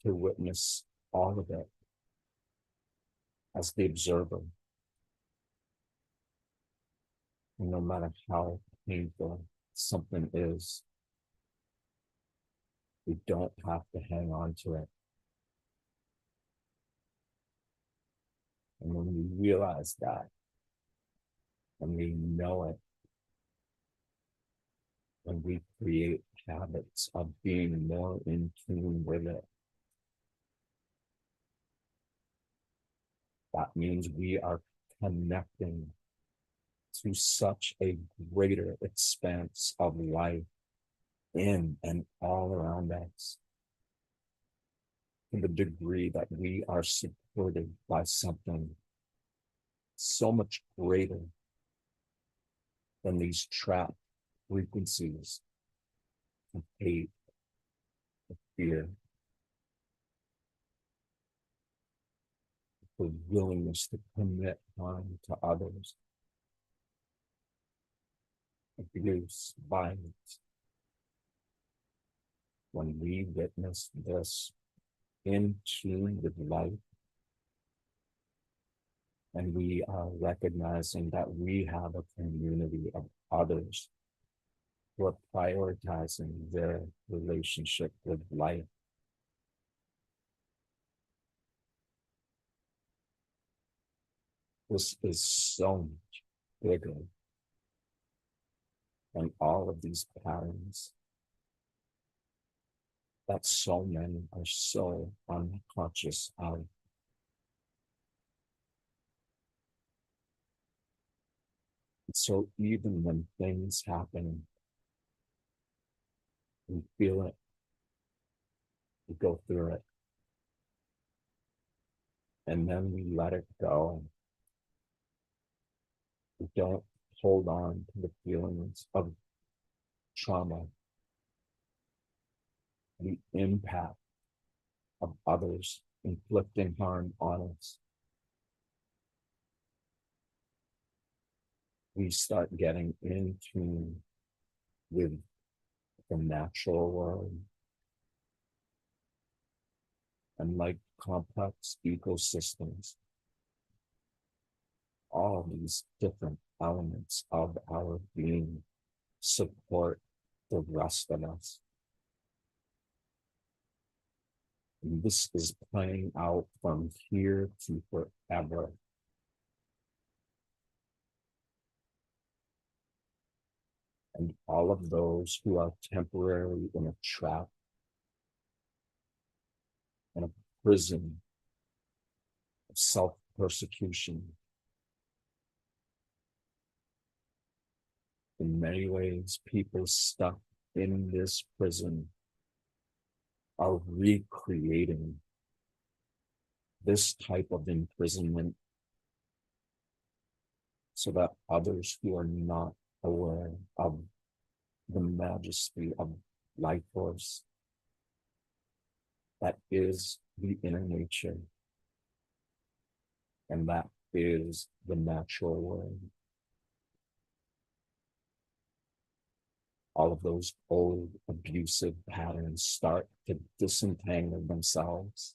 to witness all of it as the observer. And no matter how painful something is, we don't have to hang on to it. And when we realize that, and we know it, when we create habits of being more in tune with it, that means we are connecting to such a greater expanse of life in and all around us, to the degree that we are supported by something so much greater than these trapped frequencies of hate, of fear, the willingness to commit harm to others, abuse, violence. When we witness this in tune with life, and we are recognizing that we have a community of others who are prioritizing their relationship with life, this is so much bigger than all of these patterns that so many are so unconscious of. So even when things happen, we feel it, we go through it, and then we let it go. We don't hold on to the feelings of trauma, the impact of others inflicting harm on us. We start getting in tune with the natural world, and like complex ecosystems, all these different elements of our being support the rest of us. And this is playing out from here to forever. And all of those who are temporarily in a trap, in a prison of self-persecution, in many ways, people stuck in this prison are recreating this type of imprisonment so that others who are not aware of the majesty of life force that is the inner nature, and that is the natural world. All of those old abusive patterns start to disentangle themselves.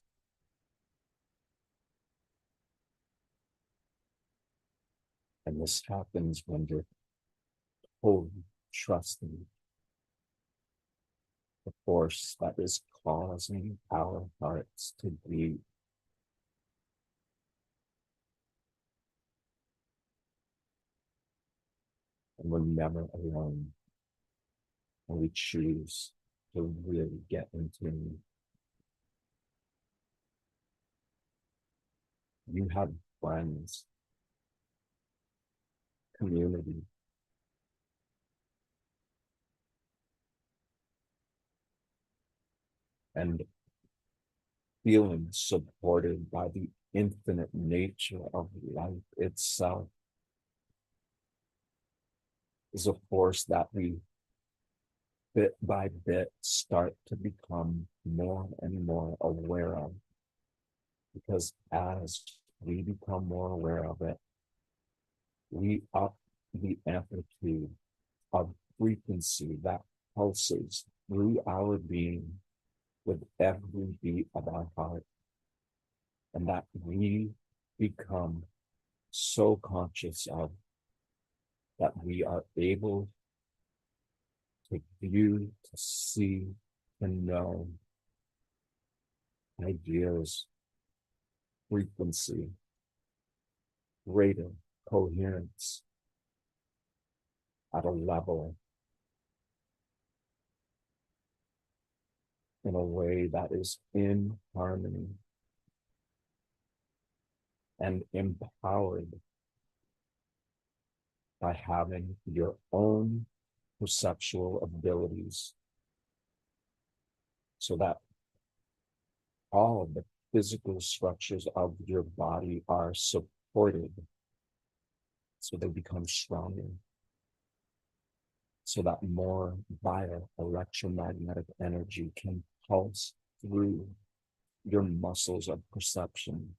And this happens when you're totally trusting the force that is causing our hearts to beat. And we're never alone when we choose to really get into it. You have friends, community, and feeling supported by the infinite nature of life itself is a force that we bit by bit start to become more and more aware of. Because as we become more aware of it, we up the amplitude of frequency that pulses through our being with every beat of our heart, and that we become so conscious of that we are able to view, to see, to know ideas, frequency, greater coherence at a level, in a way that is in harmony and empowered by having your own perceptual abilities, so that all of the physical structures of your body are supported, so they become stronger, so that more bioelectromagnetic energy can pulse through your muscles of perception.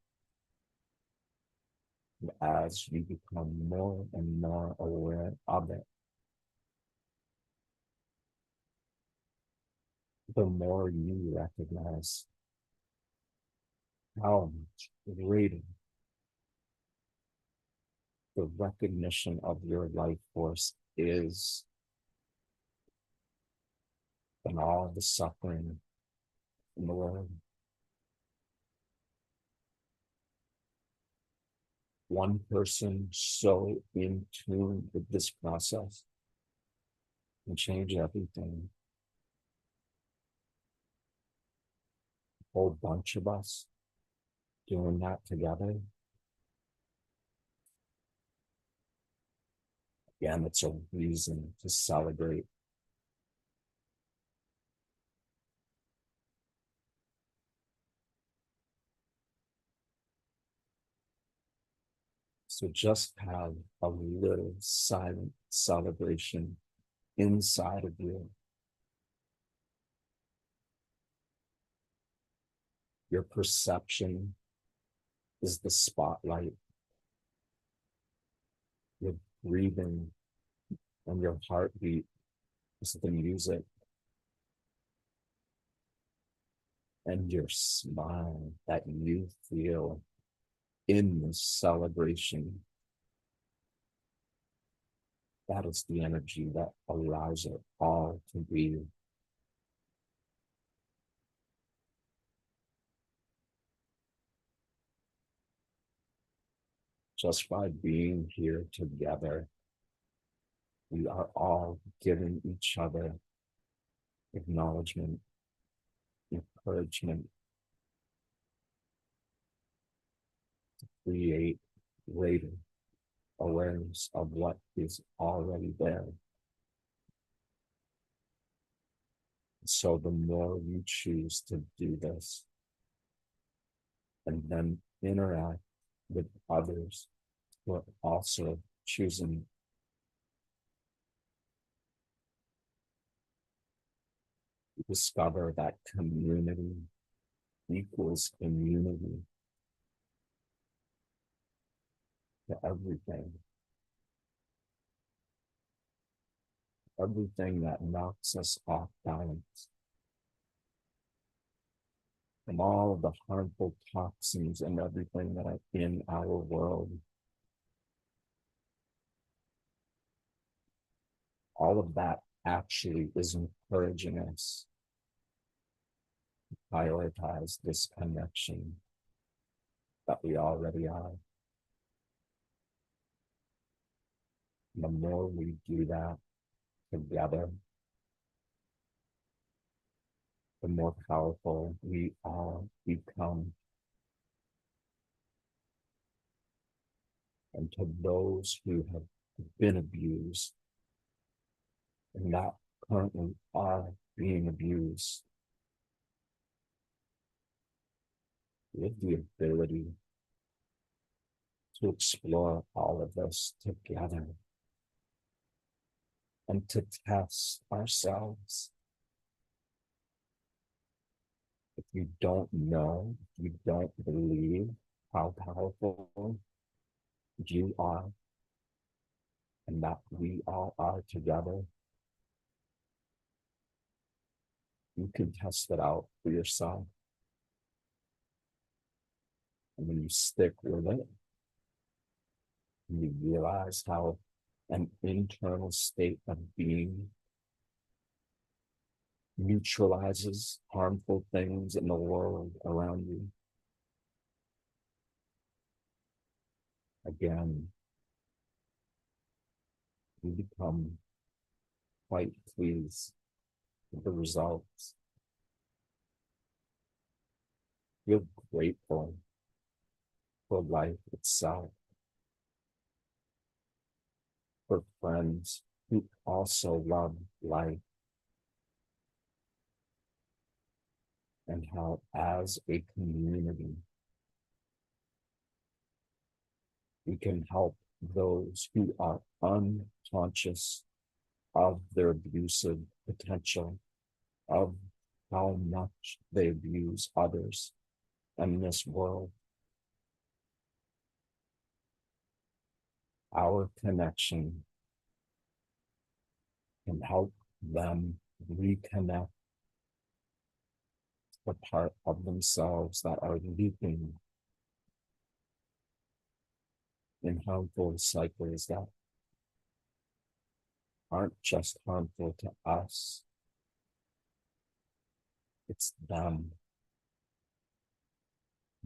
And as you become more and more aware of it, the more you recognize how much greater the recognition of your life force is than all the suffering in the world. One person so in tune with this process can change everything. A whole bunch of us doing that together. Again, it's a reason to celebrate. So just have a little silent celebration inside of you. Your perception is the spotlight. Your breathing and your heartbeat is the music. And your smile that you feel in this celebration, that is the energy that allows it all to be. Just by being here together, we are all giving each other acknowledgement, encouragement, to create greater awareness of what is already there. So the more you choose to do this, and then interact with others who are also choosing, to discover that community equals immunity to everything. Everything that knocks us off balance, from all of the harmful toxins and everything that are in our world. All of that actually is encouraging us to prioritize this connection that we already are. And the more we do that together, the more powerful we all become. And to those who have been abused and that currently are being abused, we have the ability to explore all of this together and to test ourselves. If you don't know, if you don't believe how powerful you are and that we all are together, you can test it out for yourself. And when you stick with it, you realize how an internal state of being neutralizes harmful things in the world around you. Again, you become quite pleased with the results. Feel grateful for life itself, for friends who also love life, and how as a community, we can help those who are unconscious of their abusive potential, of how much they abuse others in this world. Our connection can help them reconnect the part of themselves that are leaping in harmful cycles that aren't just harmful to us, it's them.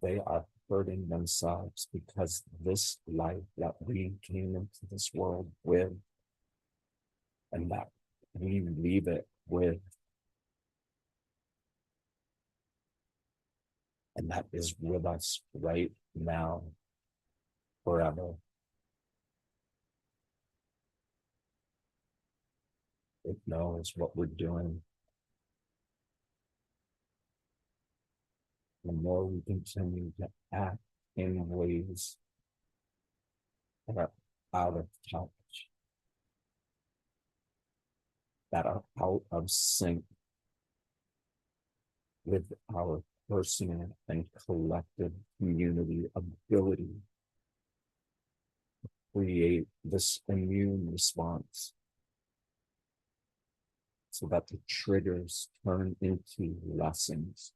They are hurting themselves because this life that we came into this world with and that we leave it with, and that is with us right now, forever. It knows what we're doing. The more we continue to act in ways that are out of touch, that are out of sync with our personal and collective community ability to create this immune response so that the triggers turn into lessons.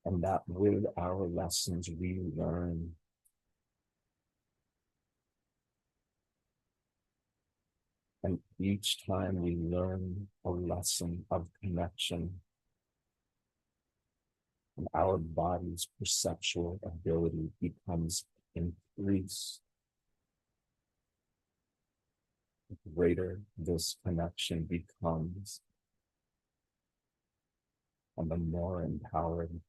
And that with our lessons, we learn. And each time we learn a lesson of connection, and our body's perceptual ability becomes increased, the greater this connection becomes, and the more empowered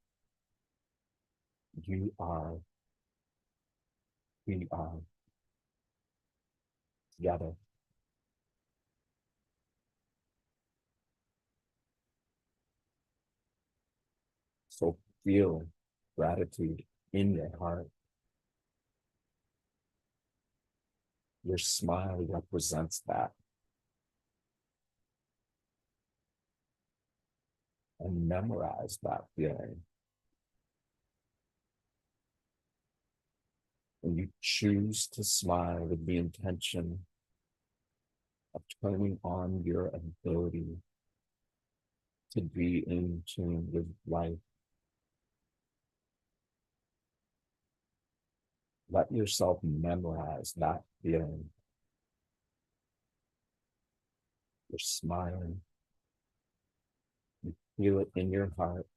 you are, we are together. So feel gratitude in your heart. Your smile represents that. And memorize that feeling. And you choose to smile with the intention of turning on your ability to be in tune with life. Let yourself memorize that feeling. You're smiling. You feel it in your heart.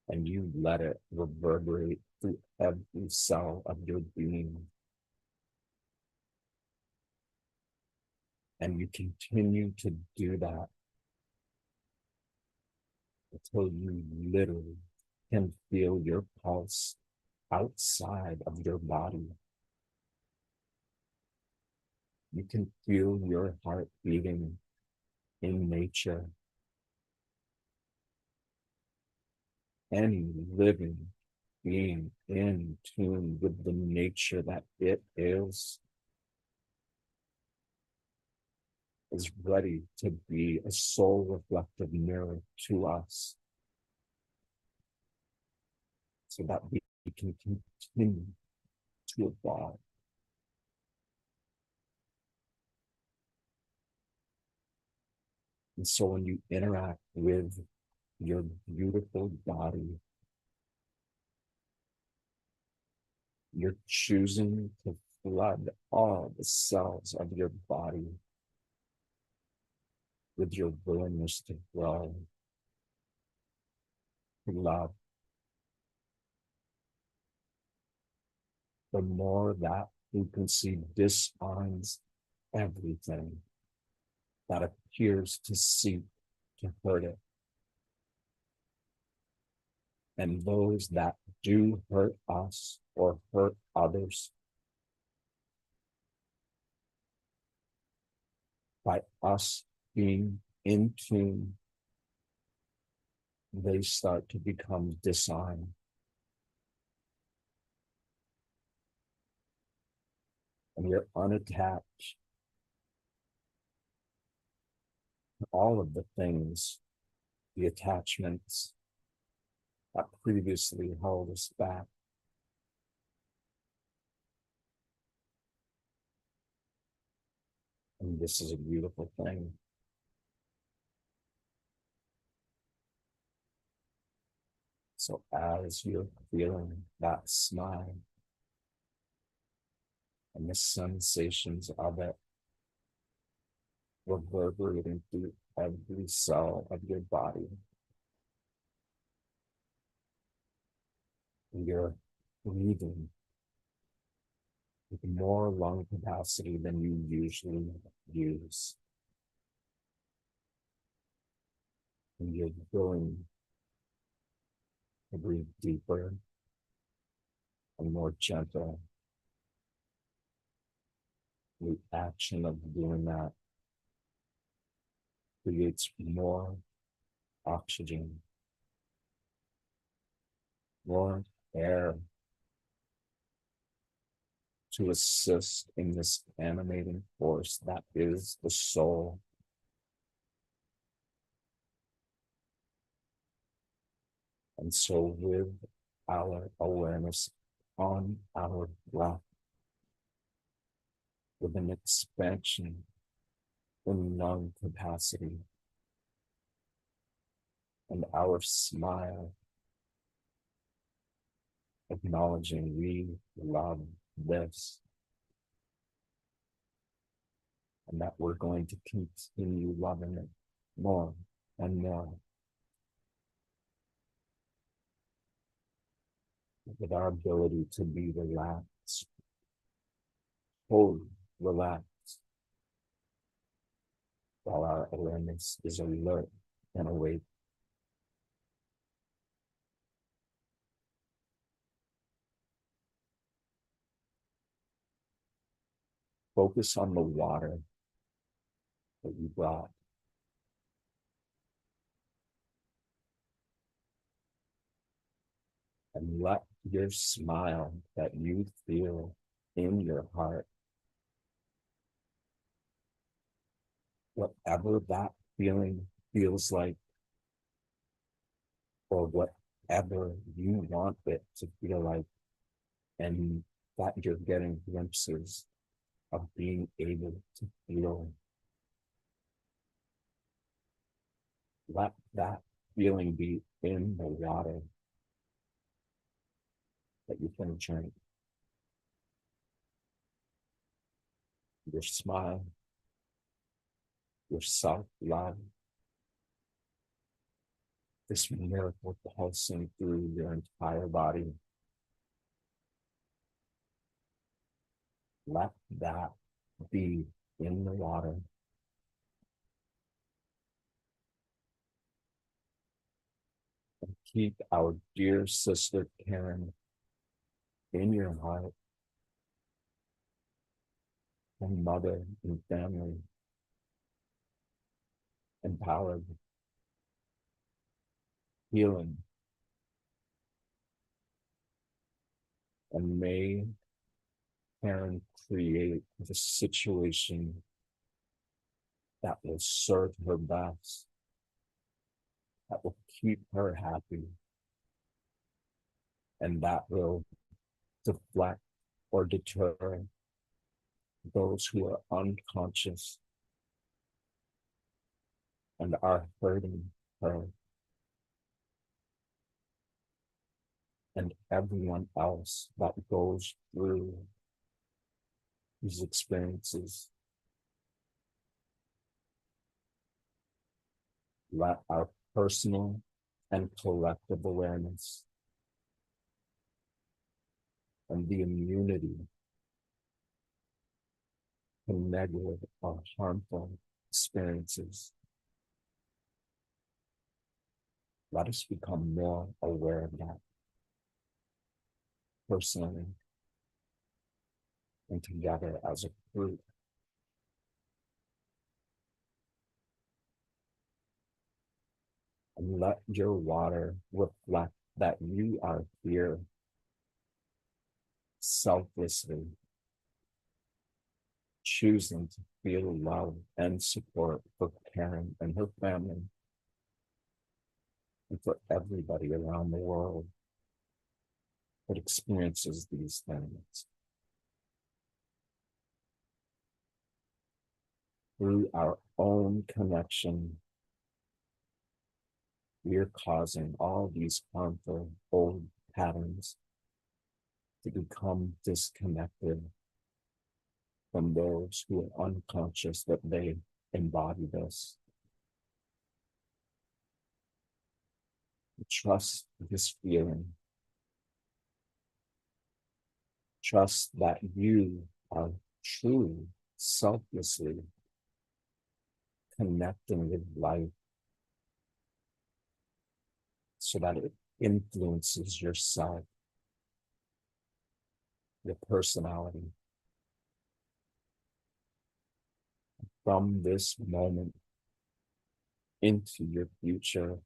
And you let it reverberate through every cell of your being. And you continue to do that until you literally can feel your pulse outside of your body. You can feel your heart beating in nature. Any living being in tune with the nature that it is ready to be a soul reflective mirror to us so that we can continue to evolve. And so when you interact with your beautiful body, you're choosing to flood all the cells of your body with your willingness to grow, to love. The more that frequency disarms everything that appears to seek to hurt it. And those that do hurt us or hurt others, by us being in tune, they start to become disarmed. And you're unattached to all of the things, the attachments that previously held us back. And this is a beautiful thing. So as you're feeling that smile and the sensations of it reverberating through every cell of your body, you're breathing with more lung capacity than you usually use. And you're going to breathe deeper and more gentle. The action of doing that creates more oxygen, more air to assist in this animating force that is the soul. And so with our awareness on our breath, with an expansion in lung capacity, and our smile, acknowledging we love this, and that we're going to continue loving it more and more. With our ability to be relaxed, fully relaxed, while our awareness is alert and awake. Focus on the water that you brought. And let your smile that you feel in your heart, whatever that feeling feels like, or whatever you want it to feel like, and that you're getting glimpses of being able to feel, let that feeling be in the water that you can drink. Your smile, your self-love, this miracle pulsing through your entire body. Let that be in the water. And keep our dear sister Karen in your heart, and mother and family, empowered, healing, And may Karen create the situation that will serve her best, that will keep her happy, and that will deflect or deter those who are unconscious and are hurting her and everyone else that goes through these experiences. Let our personal and collective awareness and the immunity to negative or harmful experiences, let us become more aware of that personally and together as a group. And let your water reflect that you are here selflessly, choosing to feel love and support for Karen and her family and for everybody around the world that experiences these things. Through our own connection, we're causing all these harmful old patterns to become disconnected from those who are unconscious that they embody this. Trust this feeling. Trust that you are truly, selflessly connecting with life so that it influences yourself, your personality. From this moment into your future,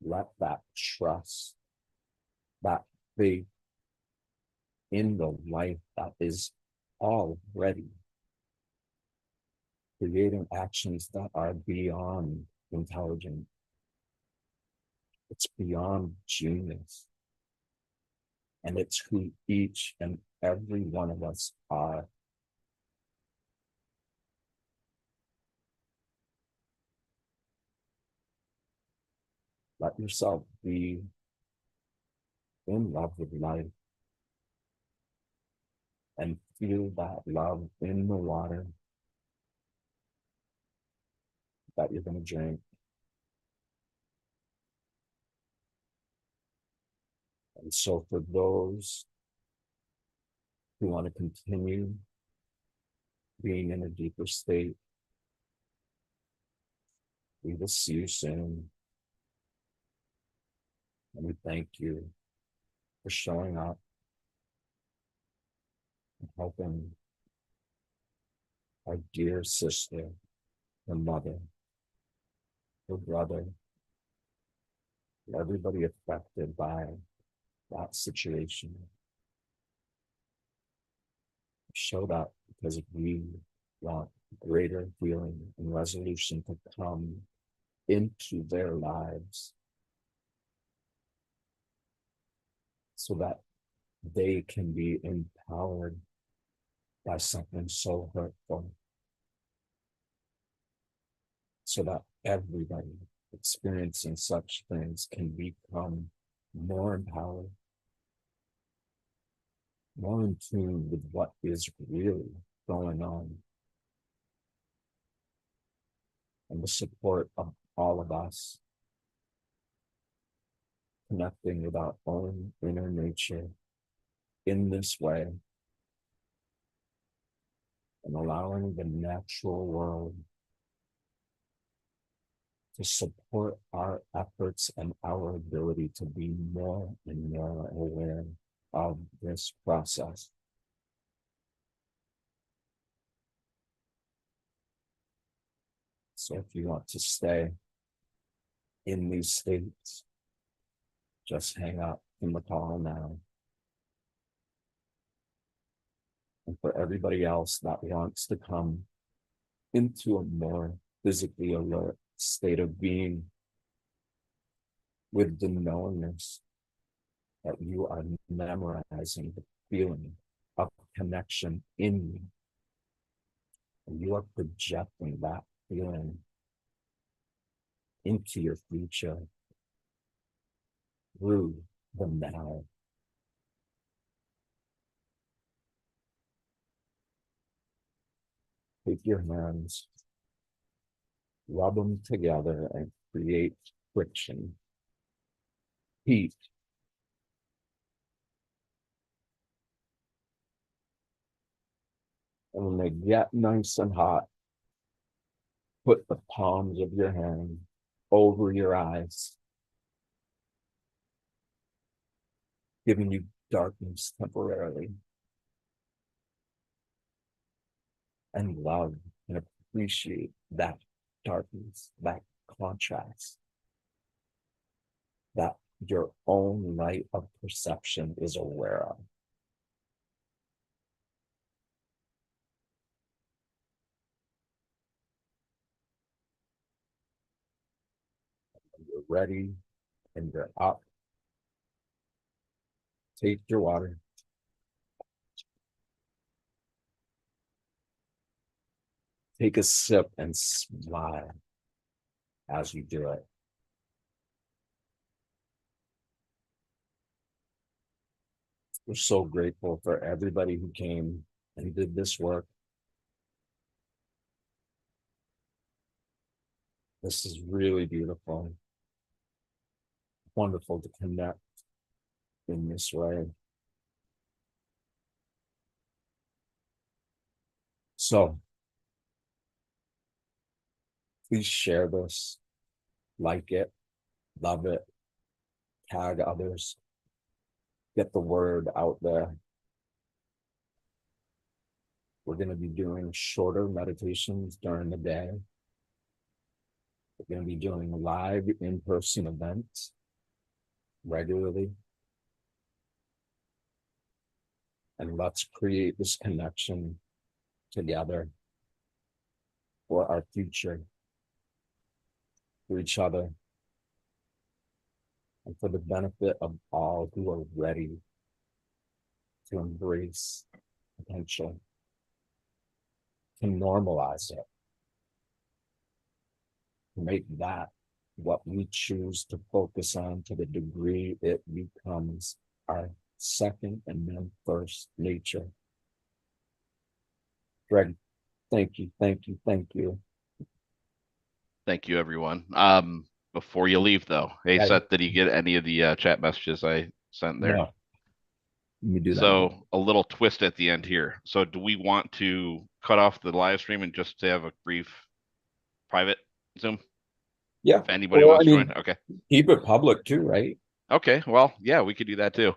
let that trust, that faith in the life that is already creating actions that are beyond intelligent. It's beyond genius. And it's who each and every one of us are. Let yourself be in love with life and feel that love in the water that you're going to drink. And so for those who want to continue being in a deeper state, we will see you soon. And we thank you for showing up and helping our dear sister, her mother, her brother, everybody affected by that situation. Showed up because we want greater healing and resolution to come into their lives so that they can be empowered by something so hurtful, so that everybody experiencing such things can become more empowered, more in tune with what is really going on, and the support of all of us connecting with our own inner nature in this way and allowing the natural world to support our efforts and our ability to be more and more aware of this process. So if you want to stay in these states, just hang up in the call now. and for everybody else that wants to come into a more physically alert state of being, with the knowingness that you are memorizing the feeling of connection in you. And you are projecting that feeling into your future through the now. Take your hands, rub them together, and create friction, heat. And when they get nice and hot, put the palms of your hand over your eyes, giving you darkness temporarily, and love and appreciate that darkness, that contrast, that your own light of perception is aware of. When you're ready and you're up, take your water. Take a sip and smile as you do it. We're so grateful for everybody who came and did this work. This is really beautiful. Wonderful to connect in this way. So please share this, like it, love it, tag others, get the word out there. We're going to be doing shorter meditations during the day. We're going to be doing live in-person events regularly. And let's create this connection together for our future, for each other, and for the benefit of all who are ready to embrace potential, to normalize it, to make that what we choose to focus on to the degree it becomes our second and then first nature. Greg, thank you, thank you, thank you. Thank you, everyone. Before you leave, though, hey, Seth, did you get any of the chat messages I sent there? No. Let me do that. So a little twist at the end here. So do we want to cut off the live stream and just have a brief private Zoom? Yeah. If anybody wants to join. Okay. Keep it public too, right? Okay. Well, yeah, we could do that too.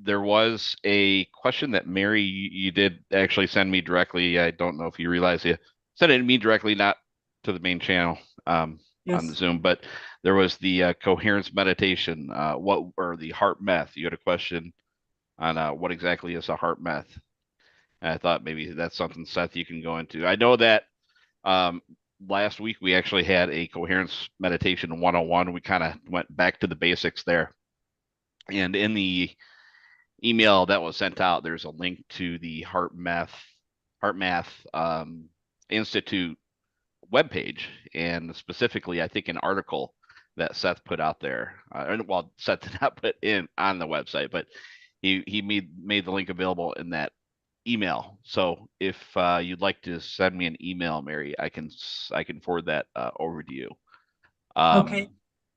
There was a question that Mary, you did actually send me directly. I don't know if you realize you sent it to me directly, not to the main channel on the Zoom, but there was the coherence meditation, or the heart meth. You had a question on what exactly is a heart meth. And I thought maybe that's something, Seth, you can go into. I know that last week we actually had a coherence meditation 101. We kind of went back to the basics there. And in the email that was sent out, there's a link to the Heart Math Institute webpage, and specifically, I think an article that Seth put out there. Well, Seth did not put in on the website, but he made the link available in that email. So if you'd like to send me an email, Mary, I can forward that over to you. Okay,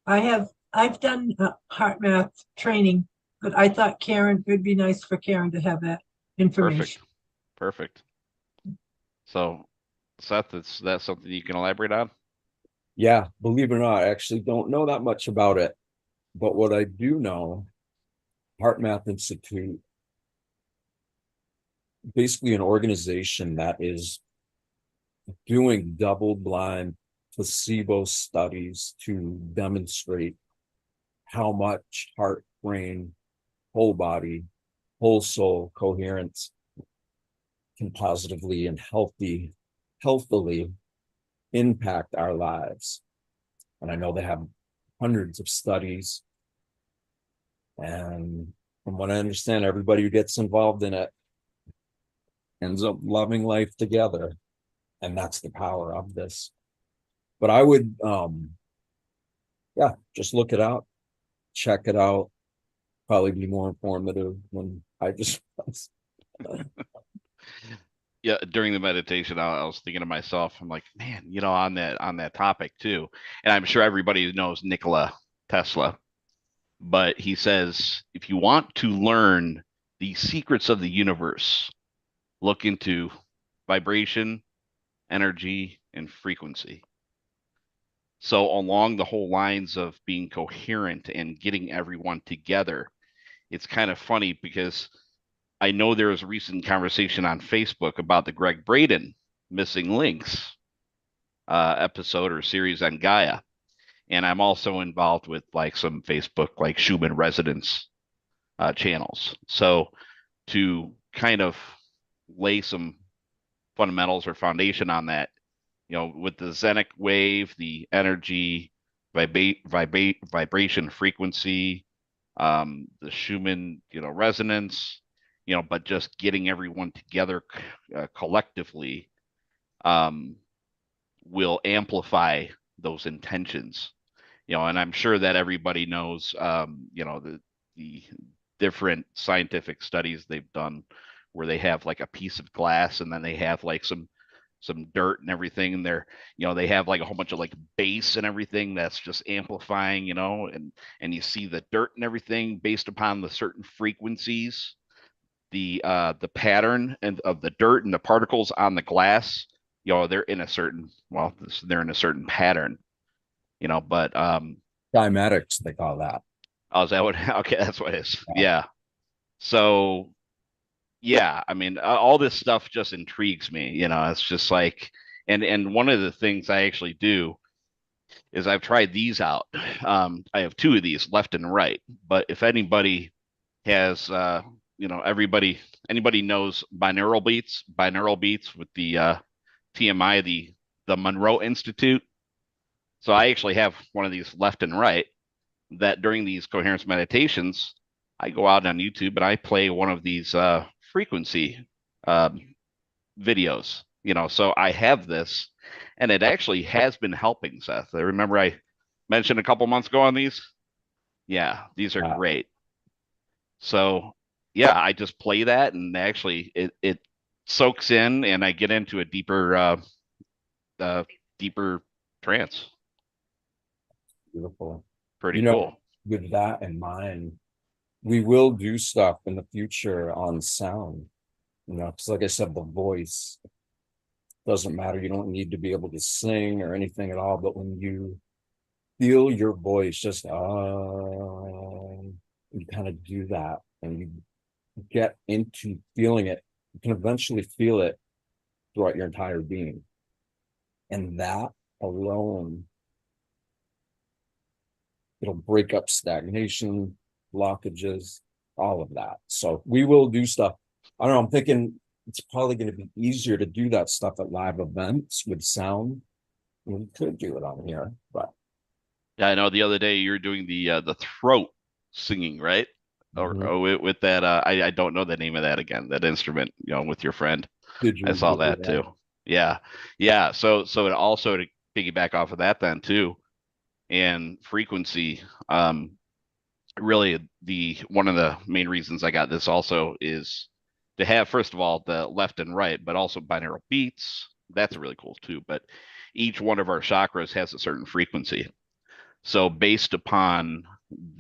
I've done heart math training, but I thought Karen, it'd be nice for Karen to have that information. Perfect. So, Seth, that's something you can elaborate on? Yeah, believe it or not, I actually don't know that much about it. But what I do know, Heart Math Institute, basically an organization that is doing double-blind placebo studies to demonstrate how much heart, brain, whole body, whole soul coherence can positively and healthily impact our lives. And I know they have hundreds of studies. And from what I understand, everybody who gets involved in it ends up loving life together. And that's the power of this. But I would, just look it out, check it out. Probably be more informative than I just was. Yeah, during the meditation, I was thinking to myself, I'm like, man, on that topic too, and I'm sure everybody knows Nikola Tesla, but he says if you want to learn the secrets of the universe, look into vibration, energy, and frequency. So along the whole lines of being coherent and getting everyone together, it's kind of funny because I know there was a recent conversation on Facebook about the Greg Braden missing links episode or series on Gaia. And I'm also involved with like some Facebook like Schumann Resonance channels. So to kind of lay some fundamentals or foundation on that, with the Zenic wave, the energy, vibration frequency, the Schumann, resonance, but just getting everyone together collectively um, will amplify those intentions. And I'm sure that everybody knows, the different scientific studies they've done where they have like a piece of glass and then they have like some dirt and everything and they have like a whole bunch of like bass and everything that's just amplifying, and you see the dirt and everything based upon the certain frequencies, the pattern and of the dirt and the particles on the glass, they're in a certain pattern, but Cymatics, they call that. oh, is that what? Okay, that's what it is. Yeah. So, yeah, I mean, all this stuff just intrigues me. It's just like, and one of the things I actually do is I've tried these out. I have two of these, left and right. But if anybody has, anybody knows binaural beats with the TMI, the Monroe Institute. So I actually have one of these left and right that during these coherence meditations, I go out on YouTube and I play one of these frequency um, videos. So I have this, and it actually has been helping, Seth. I remember I mentioned a couple months ago on these. Yeah, these are great. So yeah, I just play that, and actually it soaks in, and I get into a deeper trance. Beautiful. Pretty cool. With that in mind, we will do stuff in the future on sound, because like I said, the voice doesn't matter. You don't need to be able to sing or anything at all, but when you feel your voice just you kind of do that and you get into feeling it, you can eventually feel it throughout your entire being, and that alone, it'll break up stagnation, blockages, all of that. So we will do stuff. I don't know, I'm thinking it's probably going to be easier to do that stuff at live events with sound. We could do it on here, but yeah, I know the other day you're doing the throat singing, right? Or with that I don't know the name of that again, that instrument, with your friend. I saw that too. Yeah. Yeah. So it also, to piggyback off of that then too, and frequency, really the one of the main reasons I got this also is to have, first of all, the left and right, but also binaural beats. That's really cool too. But each one of our chakras has a certain frequency. So based upon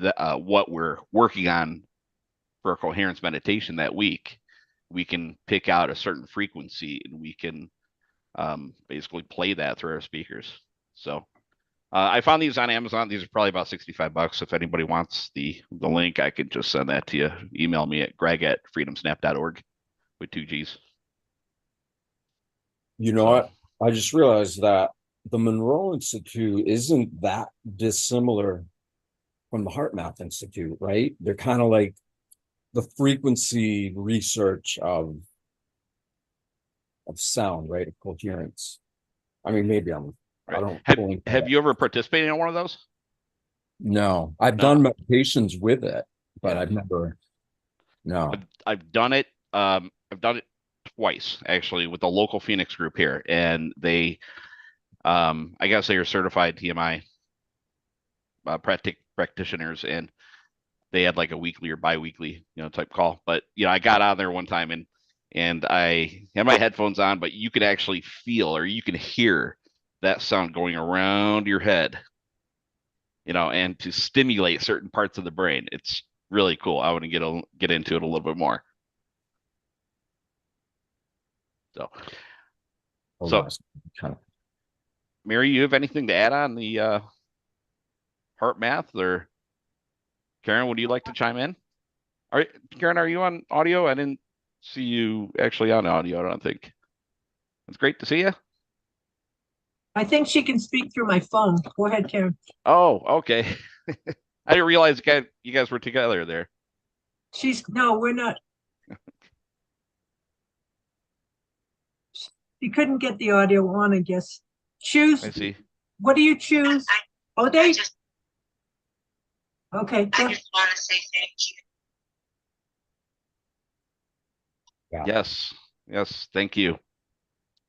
what we're working on for a coherence meditation that week, we can pick out a certain frequency and we can basically play that through our speakers. So I found these on Amazon. These are probably about $65. If anybody wants the link, I can just send that to you. Email me at greg@freedomsnap.org with 2 G's. What? I just realized that the Monroe Institute isn't that dissimilar from the HeartMath Institute, right? They're kind of like the frequency research of of sound, right? Of coherence. I mean, maybe I Right. don't Have fully get Have it. you ever participated in one of those? No, I've No. done meditations with it, but Yeah. I've never, no. I've done it. I've done it twice actually with the local Phoenix group here, and they, I guess they are certified TMI practitioners, and they had like a weekly or biweekly, type call. But I got on there one time and I had my headphones on, but you can actually feel or you can hear that sound going around your head, and to stimulate certain parts of the brain. It's really cool. I want to get into it a little bit more. So, Hold so on. Kind of, Mary, you have anything to add on the heart math, or Karen, would you like to chime in? Karen, are you on audio? I didn't see you actually on audio, I don't think. It's great to see you. I think she can speak through my phone. Go ahead, Karen. Oh, okay. I didn't realize you guys were together there. No, we're not. You couldn't get the audio on, I guess. I Choose. see. What do you choose? Oh, they. Okay. I just want to say thank you. yeah. Yes. Yes. Thank you.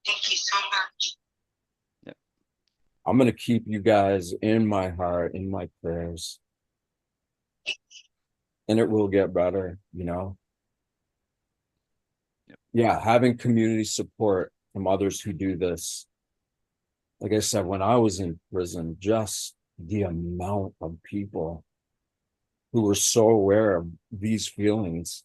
Thank you so much. I'm going to keep you guys in my heart, in my prayers. And it will get better, Yep. Yeah, having community support from others who do this. Like I said, when I was in prison, just the amount of people who were so aware of these feelings.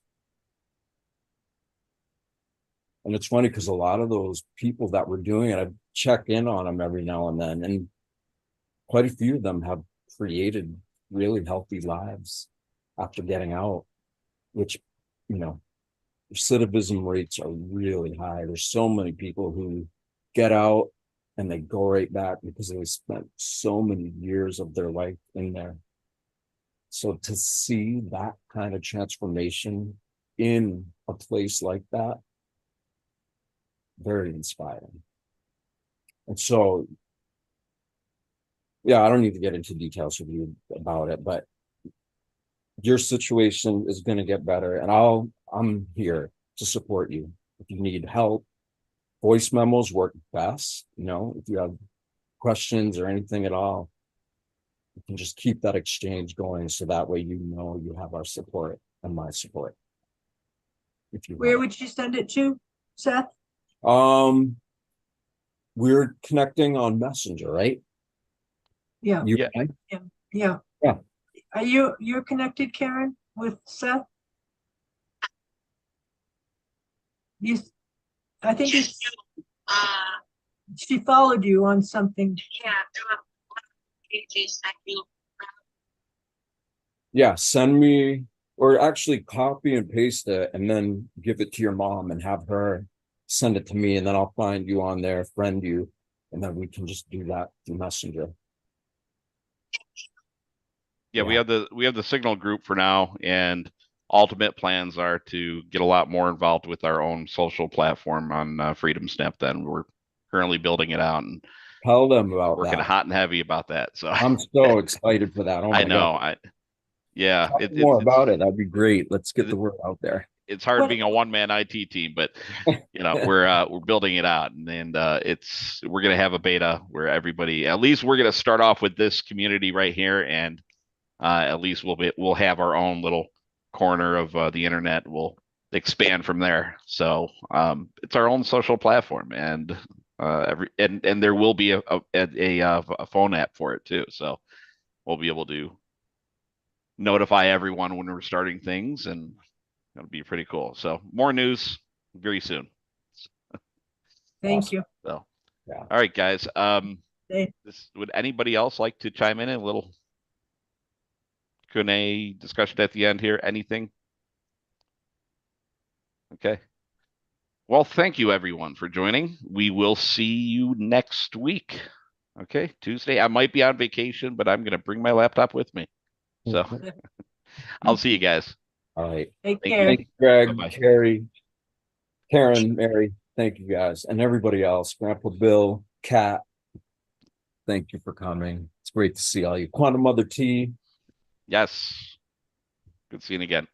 And it's funny because a lot of those people that were doing it, I check in on them every now and then. And quite a few of them have created really healthy lives after getting out, which, recidivism rates are really high. There's so many people who get out and they go right back because they spent so many years of their life in there. So to see that kind of transformation in a place like that, very inspiring. And so, yeah, I don't need to get into details with you about it, but your situation is going to get better, and I'm here to support you. If you need help, voice memos work best. If you have questions or anything at all, you can just keep that exchange going, so that way you have our support and my support. If you Where want. would you send it to, Seth? We're connecting on Messenger, right? Yeah. You Yeah. and I? Yeah. Yeah. Are you're connected, Karen, with Seth? You, I think Yes, she followed you on something. yeah, through pages I do. Yeah, send me, or actually copy and paste it and then give it to your mom and have her send it to me, and then I'll find you on there, friend you, and then we can just do that through Messenger. Yeah, we have the Signal group for now, and ultimate plans are to get a lot more involved with our own social platform on Freedom Snap. Then we're currently building it out and Tell them about working that. hot and heavy about that. So I'm so excited for that. Oh I my know. God. Yeah, Talk more about it. That'd be great. Let's get the word out there. it's hard What- being a one-man IT team, but we're building it out, and we're gonna have a beta where everybody, at least we're gonna start off with this community right here, and at least we'll have our own little corner of the internet. We'll expand from there. So it's our own social platform, and and there will be a phone app for it too. So we'll be able to notify everyone when we're starting things, and it'll be pretty cool. So more news very soon. Thank Awesome. you. So Yeah. all right, guys. They- Would anybody else like to chime in a little Q&A discussion at the end here? Anything? Okay. Well, thank you everyone for joining. We will see you next week. Okay, Tuesday. I might be on vacation, but I'm going to bring my laptop with me. So I'll see you guys. All right. Take Thank care. you. Thanks, Greg, Bye-bye. Carrie, Karen, Mary. Thank you guys and everybody else. Grandpa Bill, Kat, thank you for coming. It's great to see all you. Quantum Mother T. Yes. Good seeing you again.